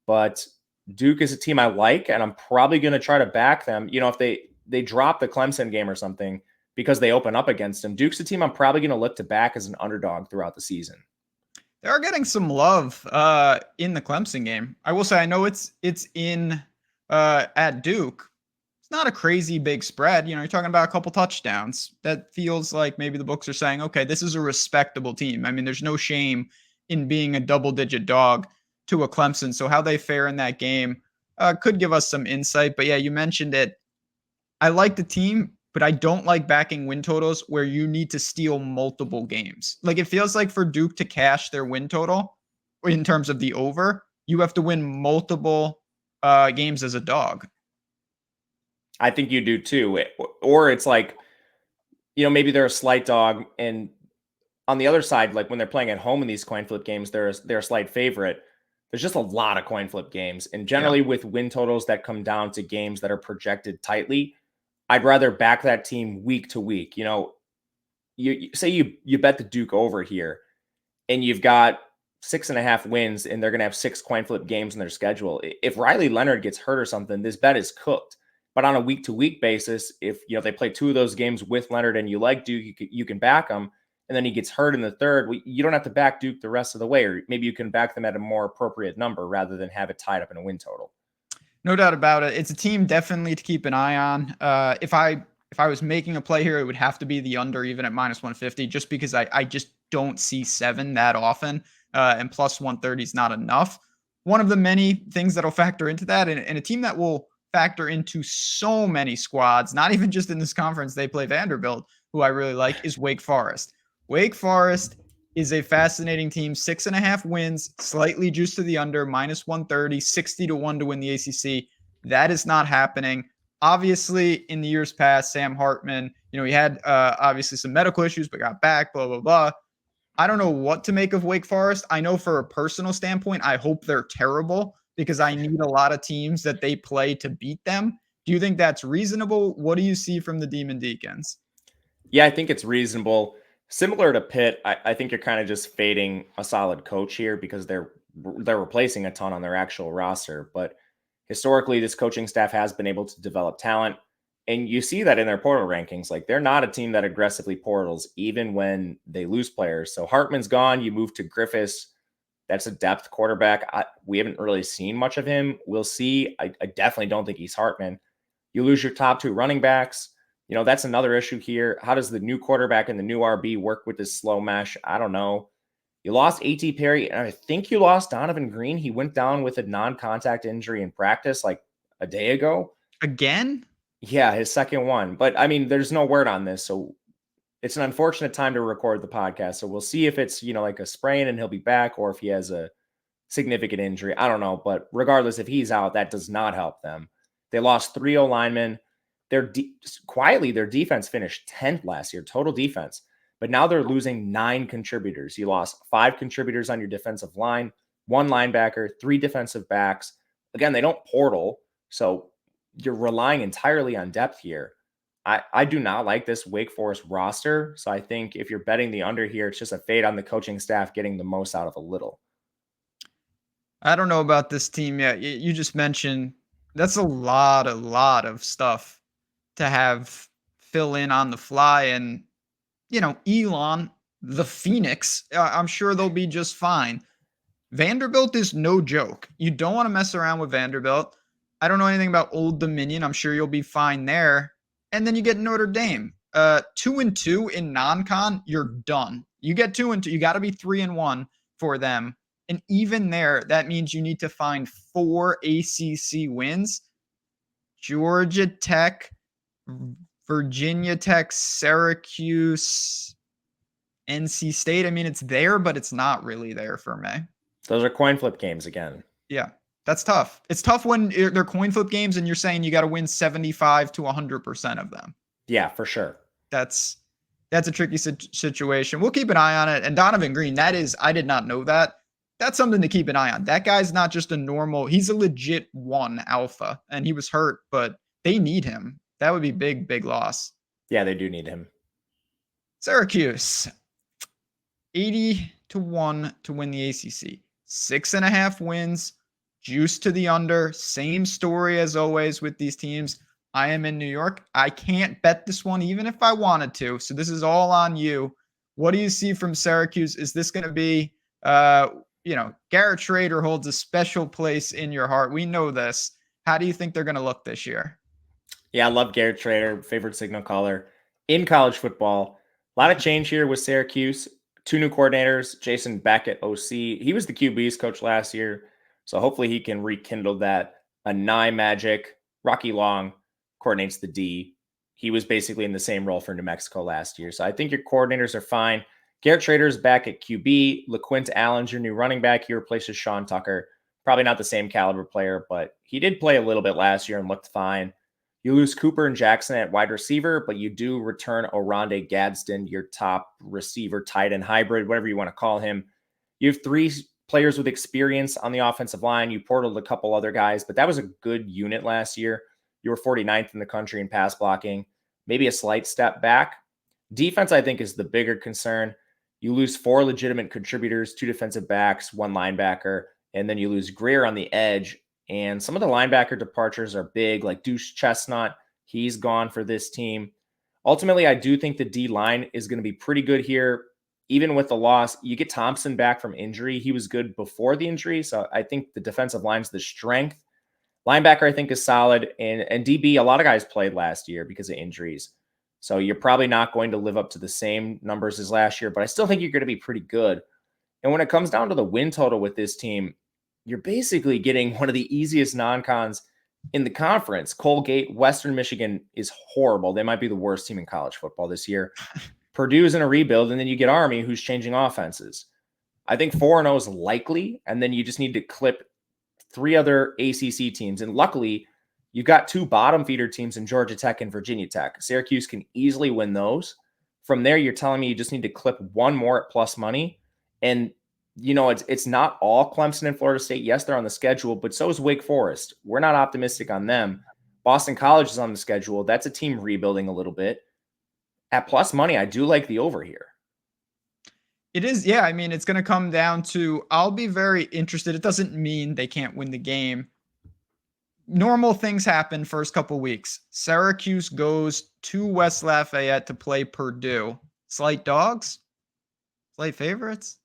but Duke is a team I like, and I'm probably going to try to back them. You know, if they drop the Clemson game or something because they open up against them, Duke's a team I'm probably going to look to back as an underdog throughout the season. They are getting some love in the Clemson game. I will say, I know it's in at Duke. It's not a crazy big spread. You know, you're talking about a couple touchdowns. That feels like maybe the books are saying, okay, this is a respectable team. I mean, there's no shame in being a double-digit dog to a Clemson. So how they fare in that game, could give us some insight. But yeah, you mentioned it. I like the team, but I don't like backing win totals where you need to steal multiple games. Like it feels like for Duke to cash their win total in terms of the over, you have to win multiple games as a dog. I think you do too. Or it's like, maybe they're a slight dog, and on the other side, like when they're playing at home in these coin flip games, they're a slight favorite. There's just a lot of coin flip games, and Yeah. generally with win totals that come down to games that are projected tightly, I'd rather back that team week to week. You say you bet the Duke over here, and you've got 6.5 wins, and they're going to have 6 coin flip games in their schedule. If Riley Leonard gets hurt or something, this bet is cooked. But on a week to week basis, if they play 2 of those games with Leonard and you like Duke, you can back them. And then he gets hurt in the third, you don't have to back Duke the rest of the way, or maybe you can back them at a more appropriate number rather than have it tied up in a win total. No doubt about it. It's a team definitely to keep an eye on. If I was making a play here, it would have to be the under, even at -150, just because I just don't see 7 that often, and +130 is not enough. One of the many things that'll factor into that, and a team that will factor into so many squads, not even just in this conference, they play Vanderbilt, who I really like, is Wake Forest. Wake Forest is a fascinating team. 6.5 wins, slightly juiced to the under, -130, 60-1 to win the ACC. That is not happening. Obviously, in the years past, Sam Hartman, he had obviously some medical issues, but got back, blah, blah, blah. I don't know what to make of Wake Forest. I know for a personal standpoint, I hope they're terrible because I need a lot of teams that they play to beat them. Do you think that's reasonable? What do you see from the Demon Deacons? Yeah, I think it's reasonable. Similar to Pitt, I think you're kind of just fading a solid coach here because they're replacing a ton on their actual roster. But historically, this coaching staff has been able to develop talent. And you see that in their portal rankings. Like they're not a team that aggressively portals, even when they lose players. So Hartman's gone. You move to Griffiths. That's a depth quarterback. We haven't really seen much of him. We'll see. I definitely don't think he's Hartman. You lose your top 2 running backs. That's another issue here. How does the new quarterback and the new RB work with this slow mesh? I don't know. You lost A.T. Perry, and I think you lost Donovan Green. He went down with a non-contact injury in practice like a day ago. Again? Yeah, his second one. But, there's no word on this, so it's an unfortunate time to record the podcast. So we'll see if it's, like a sprain and he'll be back, or if he has a significant injury. I don't know. But regardless, if he's out, that does not help them. They lost 3 O-linemen. Quietly, their defense finished 10th last year, total defense. But now they're losing 9 contributors. You lost 5 contributors on your defensive line, 1 linebacker, 3 defensive backs. Again, they don't portal, so you're relying entirely on depth here. I do not like this Wake Forest roster. So I think if you're betting the under here, it's just a fade on the coaching staff getting the most out of a little. I don't know about this team yet. You just mentioned that's a lot of stuff to have fill in on the fly. And, Elon, the Phoenix, I'm sure they'll be just fine. Vanderbilt is no joke. You don't want to mess around with Vanderbilt. I don't know anything about Old Dominion. I'm sure you'll be fine there. And then you get Notre Dame. 2-2 in non-con, you're done. You get 2-2. You got to be 3-1 for them. And even there, that means you need to find 4 ACC wins. Georgia Tech, Virginia Tech, Syracuse, NC State. It's there, but it's not really there for me. Those are coin flip games again. Yeah, that's tough. It's tough when they're coin flip games and you're saying you got to win 75 to 100% of them. Yeah, for sure. That's a tricky situation. We'll keep an eye on it. And Donovan Green, I did not know that. That's something to keep an eye on. That guy's not just a normal, he's a legit 1 alpha, and he was hurt, but they need him. That would be big loss. Yeah, they do need him. Syracuse, 80-1 to win the ACC. 6.5 wins, juice to the under. Same story as always with these teams. I am in New York. I can't bet this one even if I wanted to. So this is all on you. What do you see from Syracuse? Is this going to be, Garrett Schrader holds a special place in your heart. We know this. How do you think they're going to look this year? Yeah, I love Garrett Schrader, favorite signal caller in college football. A lot of change here with Syracuse. 2 new coordinators, Jason Beckett, OC. He was the QB's coach last year, so hopefully he can rekindle that a Nye Magic. Rocky Long coordinates the D. He was basically in the same role for New Mexico last year. So I think your coordinators are fine. Garrett Trader's back at QB. LaQuint Allen's your new running back. He replaces Sean Tucker. Probably not the same caliber player, but he did play a little bit last year and looked fine. You lose Cooper and Jackson at wide receiver, but you do return Oronde Gadsden, your top receiver, tight end hybrid, whatever you want to call him. You have 3 players with experience on the offensive line. You portaled a couple other guys, but that was a good unit last year. You were 49th in the country in pass blocking, maybe a slight step back. Defense, I think, is the bigger concern. You lose 4 legitimate contributors, 2 defensive backs, 1 linebacker, and then you lose Greer on the edge. And some of the linebacker departures are big, like Deuce Chestnut. He's gone for this team. Ultimately, I do think the D-line is going to be pretty good here. Even with the loss, you get Thompson back from injury. He was good before the injury, so I think the defensive line's the strength. Linebacker, I think, is solid. And DB, a lot of guys played last year because of injuries. So you're probably not going to live up to the same numbers as last year, but I still think you're going to be pretty good. And when it comes down to the win total with this team, you're basically getting one of the easiest non-cons in the conference. Colgate, Western Michigan is horrible. They might be the worst team in college football this year. Purdue's in a rebuild, and then you get Army, who's changing offenses. I think 4-0 is likely, and then you just need to clip 3 other ACC teams. And luckily, you've got 2 bottom feeder teams in Georgia Tech and Virginia Tech. Syracuse can easily win those. From there, you're telling me you just need to clip 1 more at plus money. And it's not all Clemson and Florida State. Yes, they're on the schedule, but so is Wake Forest. We're not optimistic on them. Boston College is on the schedule. That's a team rebuilding a little bit. At plus money, I do like the over here. It is, yeah. I mean, it's going to come down to, I'll be very interested. It doesn't mean they can't win the game. Normal things happen first couple weeks. Syracuse goes to West Lafayette to play Purdue. Slight dogs? Slight favorites?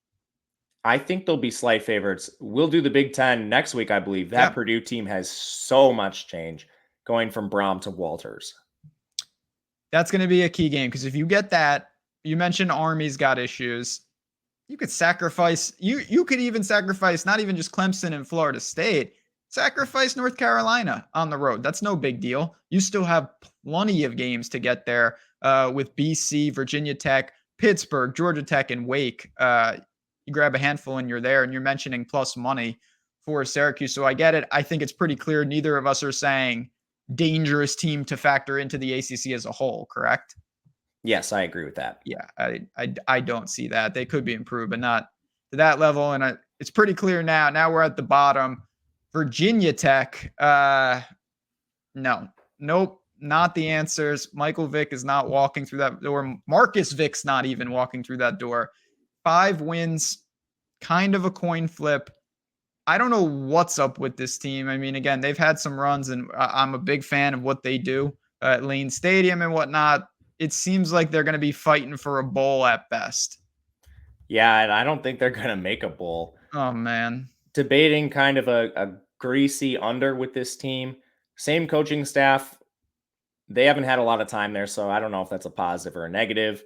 I think they'll be slight favorites. We'll do the Big Ten next week, I believe. That Purdue team has so much change going from Braum to Walters. That's going to be a key game because if you get that, you mentioned Army's got issues. You could sacrifice, you could even sacrifice not even just Clemson and Florida State, sacrifice North Carolina on the road. That's no big deal. You still have plenty of games to get there with BC, Virginia Tech, Pittsburgh, Georgia Tech, and Wake. You grab a handful and you're there, and you're mentioning plus money for Syracuse. So I get it. I think it's pretty clear neither of us are saying dangerous team to factor into the ACC as a whole, correct? Yes, I agree with that. Yeah, I don't see that. They could be improved, but not to that level. And it's pretty clear now. Now we're at the bottom. Virginia Tech, nope, not the answers. Michael Vick is not walking through that door. Marcus Vick's not even walking through that door. 5 wins, kind of a coin flip. I don't know what's up with this team. I mean, again, they've had some runs, and I'm a big fan of what they do at Lane Stadium and whatnot. It seems like they're going to be fighting for a bowl at best. Yeah, and I don't think they're going to make a bowl. Oh, man. Debating kind of a greasy under with this team. Same coaching staff. They haven't had a lot of time there, so I don't know if that's a positive or a negative.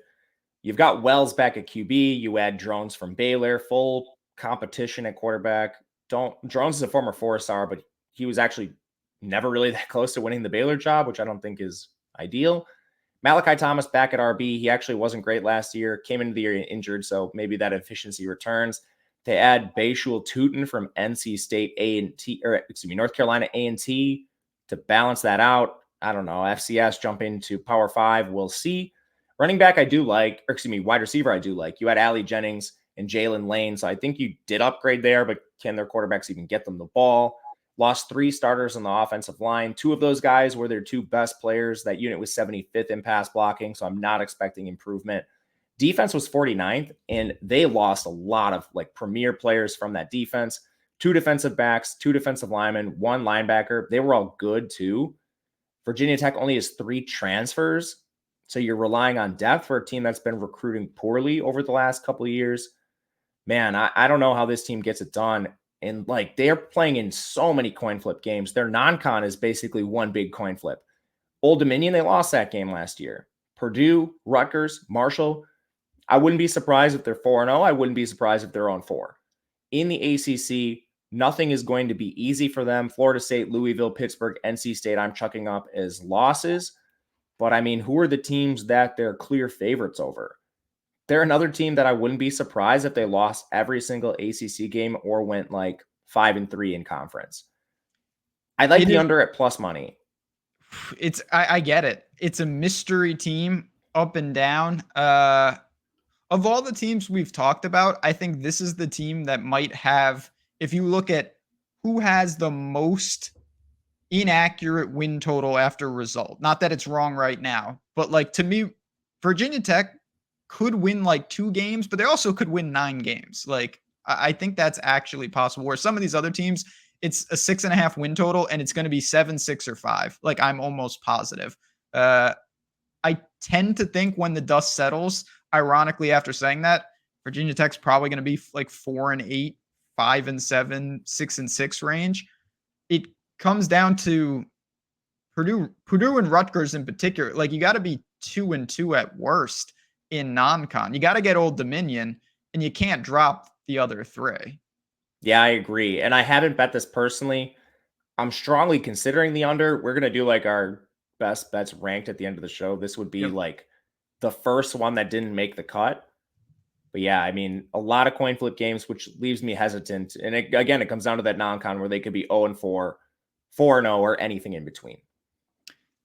You've got Wells back at QB. You add Drones from Baylor. Full competition at quarterback. Drones is a former 4-star, but he was actually never really that close to winning the Baylor job, which I don't think is ideal. Malachi Thomas back at RB. He actually wasn't great last year. Came into the year injured, so maybe that efficiency returns. They add Bayshul Tootin from NC State North Carolina A&T to balance that out. I don't know. FCS jump into Power 5. We'll see. Running back, wide receiver, I do like. You had Allie Jennings and Jalen Lane, so I think you did upgrade there, but can their quarterbacks even get them the ball? Lost 3 starters on the offensive line. 2 of those guys were their 2 best players. That unit was 75th in pass blocking, so I'm not expecting improvement. Defense was 49th, and they lost a lot of premier players from that defense. 2 defensive backs, 2 defensive linemen, 1 linebacker. They were all good too. Virginia Tech only has 3 transfers. So you're relying on depth for a team that's been recruiting poorly over the last couple of years. Man, I don't know how this team gets it done. And they're playing in so many coin flip games. Their non-con is basically one big coin flip. Old Dominion, they lost that game last year. Purdue, Rutgers, Marshall. I wouldn't be surprised if they're 4-0. I wouldn't be surprised if they're on 4. In the ACC, Nothing is going to be easy for them. Florida State, Louisville, Pittsburgh, NC State, I'm chucking up as losses. But I mean, who are the teams that they're clear favorites over? They're another team that I wouldn't be surprised if they lost every single ACC game or went like 5-3 in conference. I like the under at plus money. I get it. It's a mystery team up and down. Of all the teams we've talked about, I think this is the team that might have, if you look at who has the most inaccurate win total after result, not that it's wrong right now, but like to me, Virginia Tech could win like 2 games, but they also could win 9 games. Like, I think that's actually possible. Where some of these other teams, it's a 6.5 win total and it's going to be 7, 6, or 5. Like, I'm almost positive. I tend to think when the dust settles, ironically, after saying that, Virginia Tech's probably going to be like 4-8, 5-7, 6-6 range. It comes down to Purdue and Rutgers in particular. Like, you got to be 2-2 at worst in non-con. You got to get Old Dominion, and you can't drop the other 3. Yeah, I agree. And I haven't bet this personally. I'm strongly considering the under. We're going to do like our best bets ranked at the end of the show. This would be like the first one that didn't make the cut. But yeah, I mean, a lot of coin flip games, which leaves me hesitant. And again, it comes down to that non-con where they could be 0-4, 4-0, or anything in between.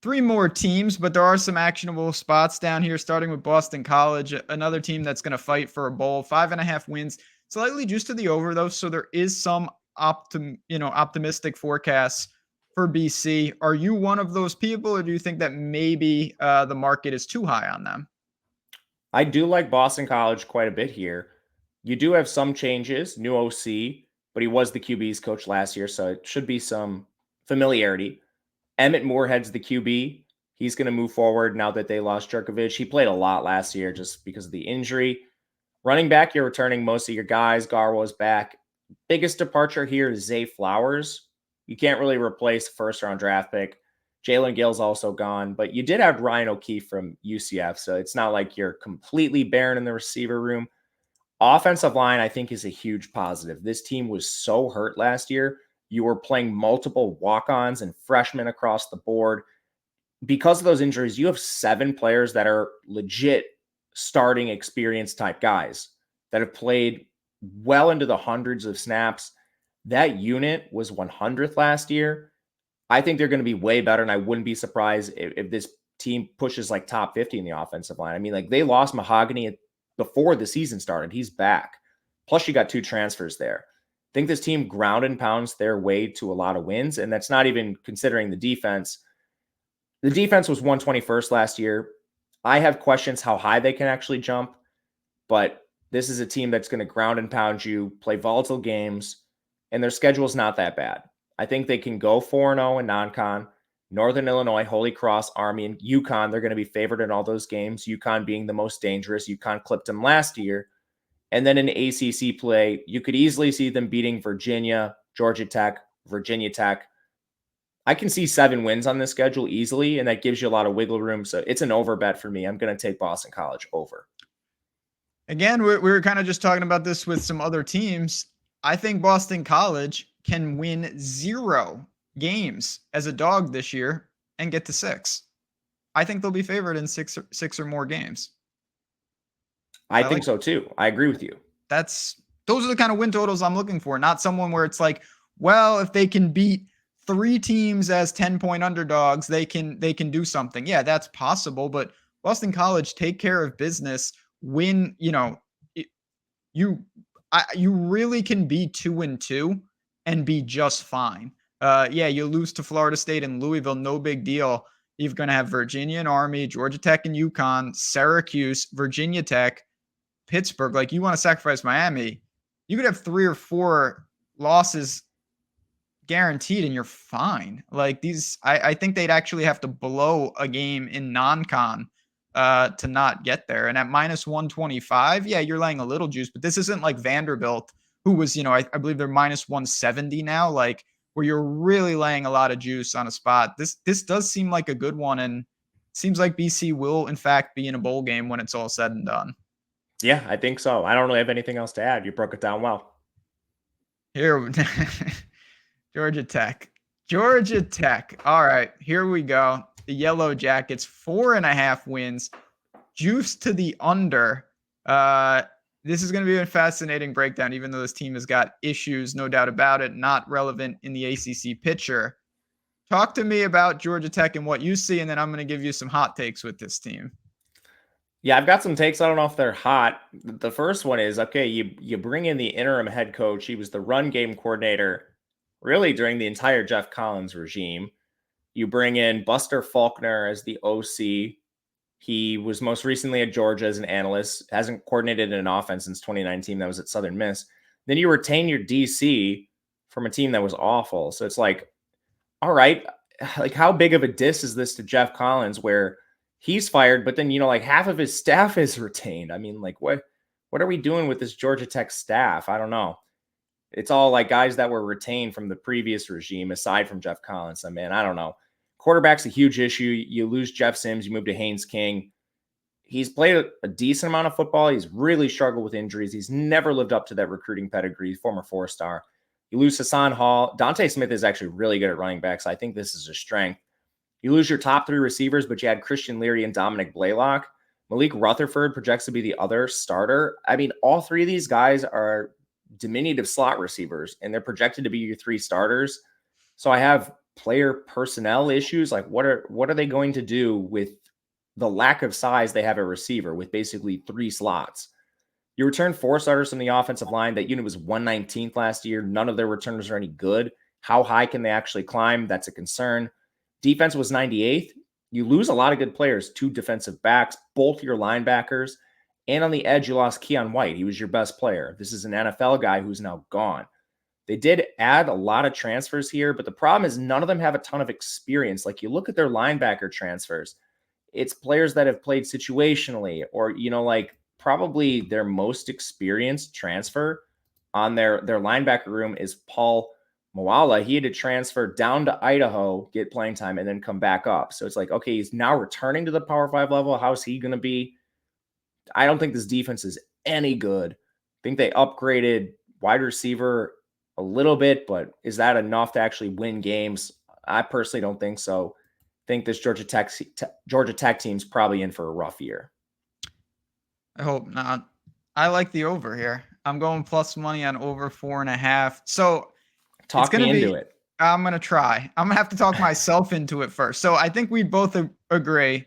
3 more teams, but there are some actionable spots down here, starting with Boston College, another team that's going to fight for a bowl. 5.5 wins, slightly juiced to the over, though, so there is some optimistic forecasts for BC. Are you one of those people, or do you think that maybe the market is too high on them? I do like Boston College quite a bit here. You do have some changes, new OC, but he was the QB's coach last year, so it should be some familiarity. Emmett Moorhead's the QB. He's going to move forward now that they lost Jerkovich. He played a lot last year just because of the injury. Running back, you're returning most of your guys. Garwo's back. Biggest departure here is Zay Flowers. You can't really replace first-round draft pick. Jalen Gill's also gone, but you did have Ryan O'Keefe from UCF, so it's not like you're completely barren in the receiver room. Offensive line, I think, is a huge positive. This team was so hurt last year. You were playing multiple walk-ons and freshmen across the board. Because of those injuries, you have 7 players that are legit starting experience type guys that have played well into the hundreds of snaps. That unit was 100th last year. I think they're going to be way better, and I wouldn't be surprised if this team pushes like top 50 in the offensive line. I mean, like, they lost Mahogany before the season started. He's back. Plus, you got 2 transfers there. I think this team ground and pounds their way to a lot of wins, and that's not even considering the defense. The defense was 121st last year. I have questions how high they can actually jump, but this is a team that's going to ground and pound you, play volatile games, and their schedule is not that bad. I think they can go 4-0 in non-con. Northern Illinois, Holy Cross, Army, and UConn, they're going to be favored in all those games, UConn being the most dangerous. UConn clipped them last year. And then in ACC play, you could easily see them beating Virginia, Georgia Tech, Virginia Tech. I can see 7 wins on this schedule easily, and that gives you a lot of wiggle room. So it's an over bet for me. I'm going to take Boston College over. Again, we were kind of just talking about this with some other teams. I think Boston College can win 0 games as a dog this year and get to 6. I think they'll be favored in 6 or more games. I think so too. I agree with you. Those are the kind of win totals I'm looking for. Not someone where it's like, well, if they can beat 3 teams as 10-point underdogs, they can do something. Yeah, that's possible. But Boston College, take care of business. Win. You really can be 2-2 and be just fine. Yeah, you lose to Florida State and Louisville, no big deal. You're going to have Virginia and Army, Georgia Tech and UConn, Syracuse, Virginia Tech, Pittsburgh. Like, you want to sacrifice Miami, you could have 3 or 4 losses guaranteed and you're fine. Like, these, I think they'd actually have to blow a game in non-con to not get there. And at minus 125, yeah, you're laying a little juice, but this isn't like Vanderbilt, who was, I believe they're minus 170 now, like, where you're really laying a lot of juice on a spot. This does seem like a good one, and seems like BC will, in fact, be in a bowl game when it's all said and done. Yeah, I think so. I don't really have anything else to add. You broke it down well. Here, Georgia Tech. Georgia Tech. All right, here we go. The Yellow Jackets, 4.5 wins. Juice to the under. This is going to be a fascinating breakdown, even though this team has got issues, no doubt about it, not relevant in the ACC picture. Talk to me about Georgia Tech and what you see, and then I'm going to give you some hot takes with this team. Yeah, I've got some takes. I don't know if they're hot. The first one is, okay, you bring in the interim head coach. He was the run game coordinator really during the entire Jeff Collins regime. You bring in Buster Faulkner as the OC. He was most recently at Georgia as an analyst, hasn't coordinated an offense since 2019. That was at Southern Miss. Then you retain your DC from a team that was awful. So it's like, all right, like how big of a diss is this to Jeff Collins where he's fired, but then, like half of his staff is retained? I mean, like what are we doing with this Georgia Tech staff? I don't know. It's all like guys that were retained from the previous regime, aside from Jeff Collins. I mean, I don't know. Quarterback's a huge issue. You lose Jeff Sims, you move to Haynes King. He's played a decent amount of football. He's really struggled with injuries. He's never lived up to that recruiting pedigree, former 4-star. You lose Hassan Hall. Dante Smith is actually really good at running backs. I think this is a strength. You lose your top 3 receivers, but you had Christian Leary and Dominic Blaylock. Malik Rutherford projects to be the other starter. I mean, all 3 of these guys are diminutive slot receivers, and they're projected to be your 3 starters. So I have player personnel issues. Like, what are they going to do with the lack of size they have at receiver with basically 3 slots? You return 4 starters from the offensive line. That unit was 119th last year. None of their returners are any good. How high can they actually climb? That's a concern. Defense was 98th. You lose a lot of good players, 2 defensive backs, both your linebackers, and on the edge, you lost Keon White. He was your best player. This is an NFL guy who's now gone. They did add a lot of transfers here, but the problem is none of them have a ton of experience. Like, you look at their linebacker transfers, it's players that have played situationally, or, like probably their most experienced transfer on their linebacker room is Paul Moala. He had to transfer down to Idaho, get playing time, and then come back up. So it's like, okay, he's now returning to the Power 5 level. How's he going to be? I don't think this defense is any good. I think they upgraded wide receiver a little bit, but is that enough to actually win games? I personally don't think so. I think this Georgia Tech team's probably in for a rough year. I hope not. I like the over here. I'm going plus money on over 4.5. So talk me into it. I'm going to try. I'm going to have to talk myself into it first. So I think we both agree,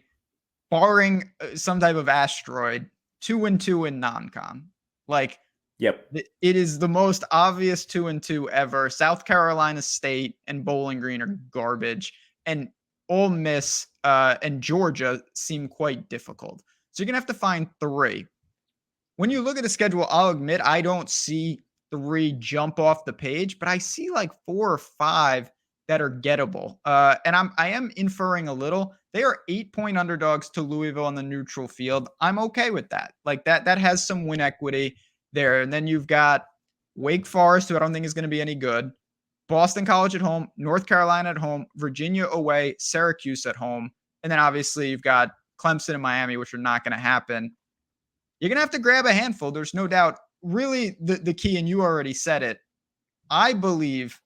barring some type of asteroid, 2-2 in non-con. Like, yep, it is the most obvious 2-2 ever. South Carolina State and Bowling Green are garbage, and Ole Miss and Georgia seem quite difficult. So you're gonna have to find 3. When you look at the schedule, I'll admit I don't see 3 jump off the page, but I see like 4 or 5 that are gettable. And I am inferring a little. They are 8-point underdogs to Louisville on the neutral field. I'm okay with that. Like that has some win equity there. And then you've got Wake Forest, who I don't think is going to be any good. Boston College at home, North Carolina at home, Virginia away, Syracuse at home. And then obviously you've got Clemson and Miami, which are not going to happen. You're going to have to grab a handful. There's no doubt. Really, the key, and you already said it, I believe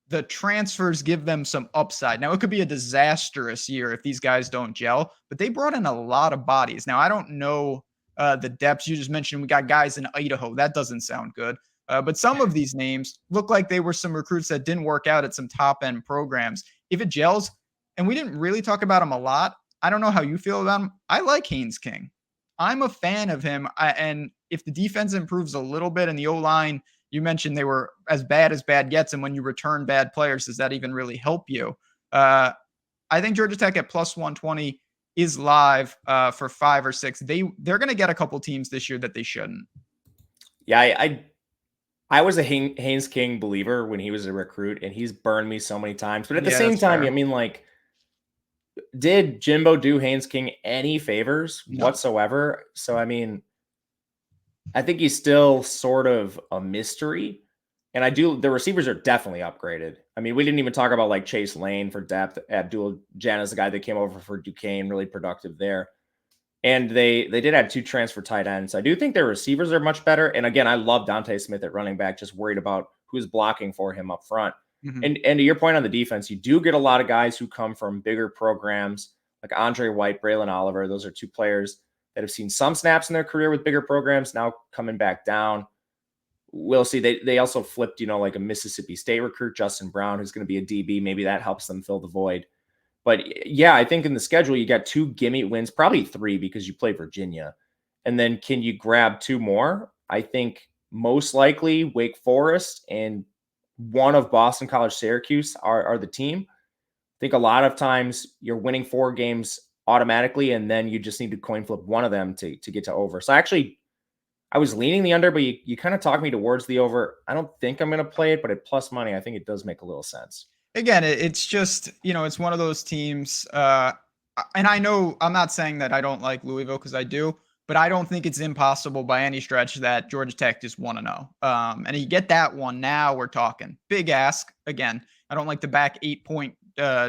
the transfers give them some upside. Now, it could be a disastrous year if these guys don't gel, but they brought in a lot of bodies. Now, I don't know the depths. You just mentioned we got guys in Idaho. That doesn't sound good. But some of these names look like they were some recruits that didn't work out at some top-end programs. If it gels, and we didn't really talk about him a lot, I don't know how you feel about him. I like Haynes King. I'm a fan of him. And if the defense improves a little bit and the O-line, you mentioned they were as bad gets, and when you return bad players, does that even really help you? I think Georgia Tech at plus 120 is live for 5 or 6. They're going to get a couple teams this year that they shouldn't. Yeah, I was a Haynes King believer when he was a recruit, and he's burned me so many times. But at the same time, fair. I mean, like, did Jimbo do Haynes King any favors whatsoever? So, I mean, I think he's still sort of a mystery. And the receivers are definitely upgraded. I mean, we didn't even talk about like Chase Lane for depth. Abdul Jana's the guy that came over for Duquesne, really productive there. And they did add 2 transfer tight ends. I do think their receivers are much better. And again, I love Dante Smith at running back, just worried about who's blocking for him up front. Mhm. And to your point on the defense, you do get a lot of guys who come from bigger programs like Andre White, Braylon Oliver. Those are two players that have seen some snaps in their career with bigger programs, now coming back down. We'll see. They also flipped, like a Mississippi State recruit, Justin Brown, who's going to be a DB. Maybe that helps them fill the void. But yeah, I think in the schedule, you got 2 gimme wins, probably 3 because you play Virginia. And then can you grab 2 more? I think most likely Wake Forest and one of Boston College, Syracuse are the team. I think a lot of times you're winning 4 games automatically, and then you just need to coin flip one of them to get to over. So I was leaning the under, but you kind of talked me towards the over. I don't think I'm going to play it, but at plus money, I think it does make a little sense. Again, it's just, it's one of those teams. And I know I'm not saying that I don't like Louisville, because I do, but I don't think it's impossible by any stretch that Georgia Tech just 1-0. And you get that one. Now we're talking big ask. Again, I don't like to back 8-point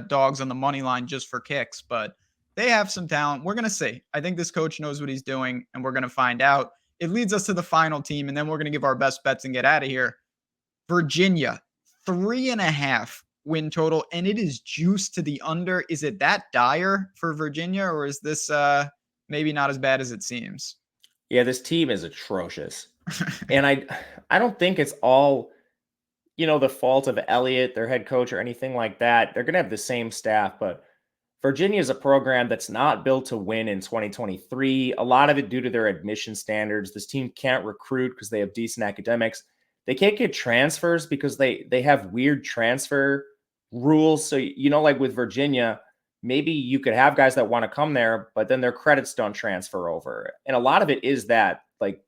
dogs on the money line just for kicks, but they have some talent. We're going to see. I think this coach knows what he's doing, and we're going to find out. It leads us to the final team, and then we're going to give our best bets and get out of here. Virginia, 3.5 win total, and it is juiced to the under. Is it that dire for Virginia, or is this maybe not as bad as it seems? Yeah, this team is atrocious. And I don't think it's all, the fault of Elliott, their head coach, or anything like that. They're going to have the same staff, but Virginia is a program that's not built to win in 2023. A lot of it due to their admission standards. This team can't recruit because they have decent academics. They can't get transfers because they have weird transfer rules. So, like with Virginia, maybe you could have guys that want to come there, but then their credits don't transfer over. And a lot of it is that, like,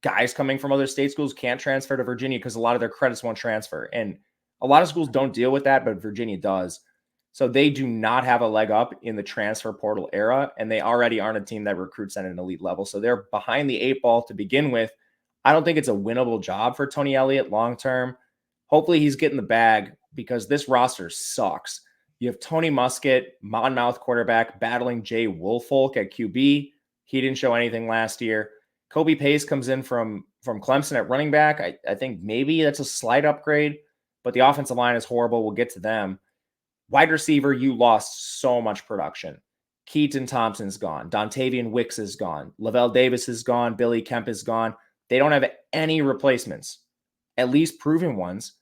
guys coming from other state schools can't transfer to Virginia because a lot of their credits won't transfer. And a lot of schools don't deal with that, but Virginia does. So they do not have a leg up in the transfer portal era, and they already aren't a team that recruits at an elite level. So they're behind the 8 ball to begin with. I don't think it's a winnable job for Tony Elliott long-term. Hopefully he's getting the bag, because this roster sucks. You have Tony Muskett, Monmouth quarterback, battling Jay Woolfolk at QB. He didn't show anything last year. Kobe Pace comes in from Clemson at running back. I think maybe that's a slight upgrade, but the offensive line is horrible. We'll get to them. Wide receiver, you lost so much production. Keaton Thompson's gone. Dontavian Wicks is gone. Lavelle Davis is gone. Billy Kemp is gone. They don't have any replacements, at least proven ones.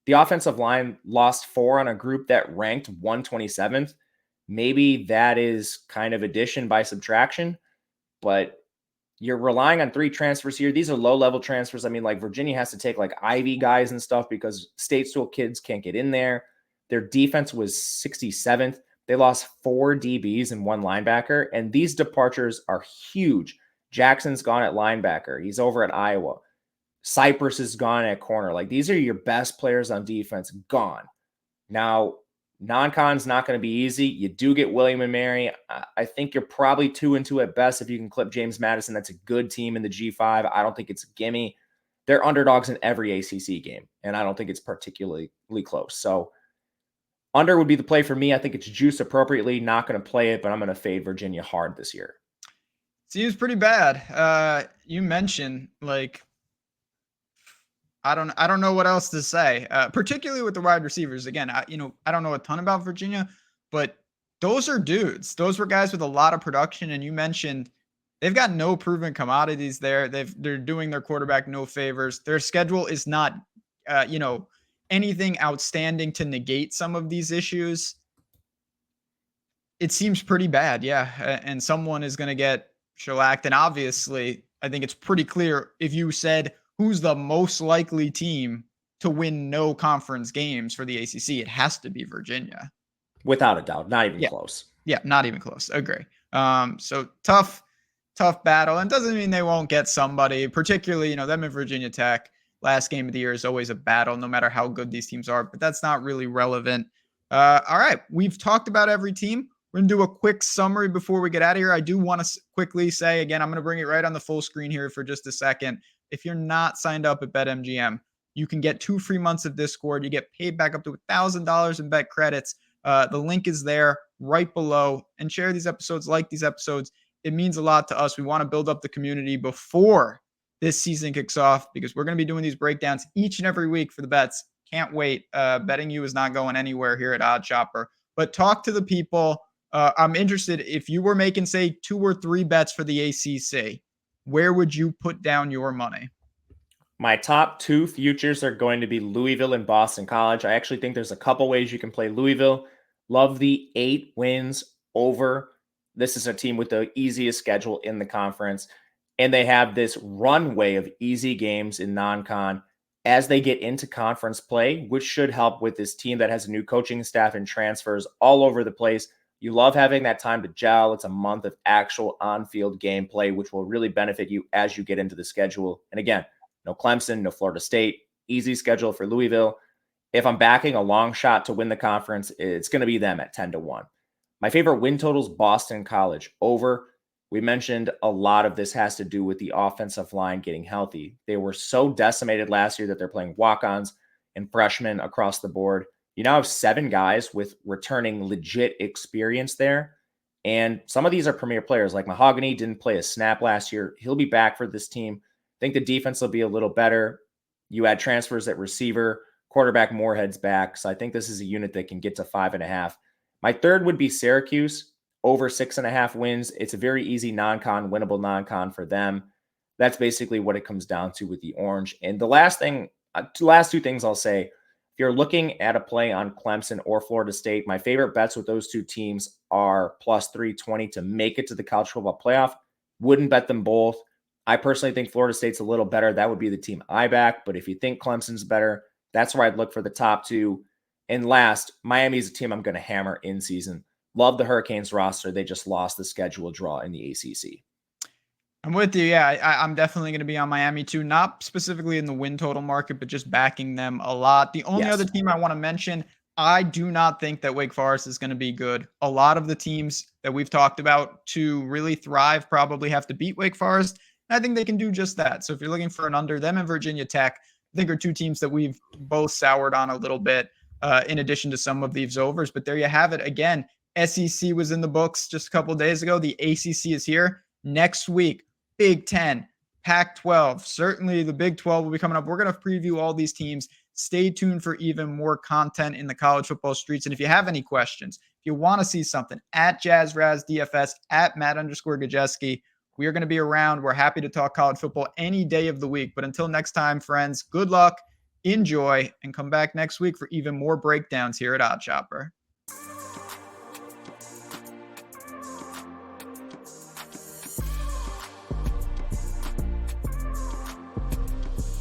The offensive line lost 4 on a group that ranked 127th. Maybe that is kind of addition by subtraction, but you're relying on 3 transfers here. These are low-level transfers. I mean, like, Virginia has to take, like, Ivy guys and stuff because state school kids can't get in there. Their defense was 67th. They lost 4 DBs and 1 linebacker, and these departures are huge. Jackson's gone at linebacker. He's over at Iowa. Cypress is gone at corner. Like, these are your best players on defense gone. Now, non-con's not going to be easy. You do get William and Mary. I think you're probably 2-2 at best if you can clip James Madison. That's a good team in the G5. I don't think it's a gimme. They're underdogs in every ACC game, and I don't think it's particularly close. So under would be the play for me. I think it's juiced appropriately. Not going to play it, but I'm going to fade Virginia hard this year. Seems pretty bad. You mentioned, like, I don't know what else to say, particularly with the wide receivers. Again, I don't know a ton about Virginia, but those are dudes. Those were guys with a lot of production. And you mentioned they've got no proven commodities there. They're doing their quarterback no favors. Their schedule is not, anything outstanding to negate some of these issues. It seems pretty bad, yeah. And someone is going to get shellacked. And obviously, I think it's pretty clear if you said who's the most likely team to win no conference games for the ACC, it has to be Virginia. Without a doubt. Not even close. Yeah, not even close. Agree. So tough battle. And doesn't mean they won't get somebody, particularly, them in Virginia Tech. Last game of the year is always a battle, no matter how good these teams are, but that's not really relevant. All right. We've talked about every team. We're going to do a quick summary before we get out of here. I do want to quickly say, again, I'm going to bring it right on the full screen here for just a second. If you're not signed up at BetMGM, you can get 2 free months of Discord. You get paid back up to $1,000 in bet credits. The link is there right below. And share these episodes, like these episodes. It means a lot to us. We want to build up the community before this season kicks off, because we're going to be doing these breakdowns each and every week for the bets. Can't wait. Betting you is not going anywhere here at Odd Chopper. But talk to the people. I'm interested, if you were making, say, 2 or 3 bets for the ACC, where would you put down your money? My top 2 futures are going to be Louisville and Boston College. I actually think there's a couple ways you can play Louisville. Love the 8 wins over. This is a team with the easiest schedule in the conference, and they have this runway of easy games in non-con as they get into conference play, which should help with this team that has a new coaching staff and transfers all over the place. You love having that time to gel. It's a month of actual on-field gameplay, which will really benefit you as you get into the schedule. And again, no Clemson, no Florida State, easy schedule for Louisville. If I'm backing a long shot to win the conference, it's going to be them at 10-1. My favorite win totals, Boston College, over. We mentioned a lot of this has to do with the offensive line getting healthy. They were so decimated last year that they're playing walk-ons and freshmen across the board. You now have 7 guys with returning legit experience there. And some of these are premier players, like Mahogany didn't play a snap last year. He'll be back for this team. I think the defense will be a little better. You add transfers at receiver, quarterback Moorhead's back. So I think this is a unit that can get to 5.5. My third would be Syracuse, over 6.5 wins. It's a very easy non-con, winnable non-con for them. That's basically what it comes down to with the orange. And the last 2 things I'll say, if you're looking at a play on Clemson or Florida State, my favorite bets with those 2 teams are plus 320 to make it to the college football playoff. Wouldn't bet them both. I personally think Florida State's a little better. That would be the team I back. But if you think Clemson's better, that's where I'd look for the top 2. And last, Miami is a team I'm going to hammer in season. Love the Hurricanes roster. They just lost the schedule draw in the ACC. I'm with you. Yeah, I'm definitely going to be on Miami too. Not specifically in the win total market, but just backing them a lot. The only other team I want to mention, I do not think that Wake Forest is going to be good. A lot of the teams that we've talked about to really thrive probably have to beat Wake Forest. I think they can do just that. So if you're looking for an under, them and Virginia Tech, I think are 2 teams that we've both soured on a little bit, in addition to some of these overs. But there you have it. Again, SEC was in the books just a couple of days ago. The ACC is here next week. Big 10, Pac-12. Certainly the Big 12 will be coming up. We're going to preview all these teams. Stay tuned for even more content in the college football streets. And if you have any questions, if you want to see something, at JazzRazDFS, at Matt_Gajeski, we are going to be around. We're happy to talk college football any day of the week. But until next time, friends, good luck, enjoy, and come back next week for even more breakdowns here at Odd Chopper.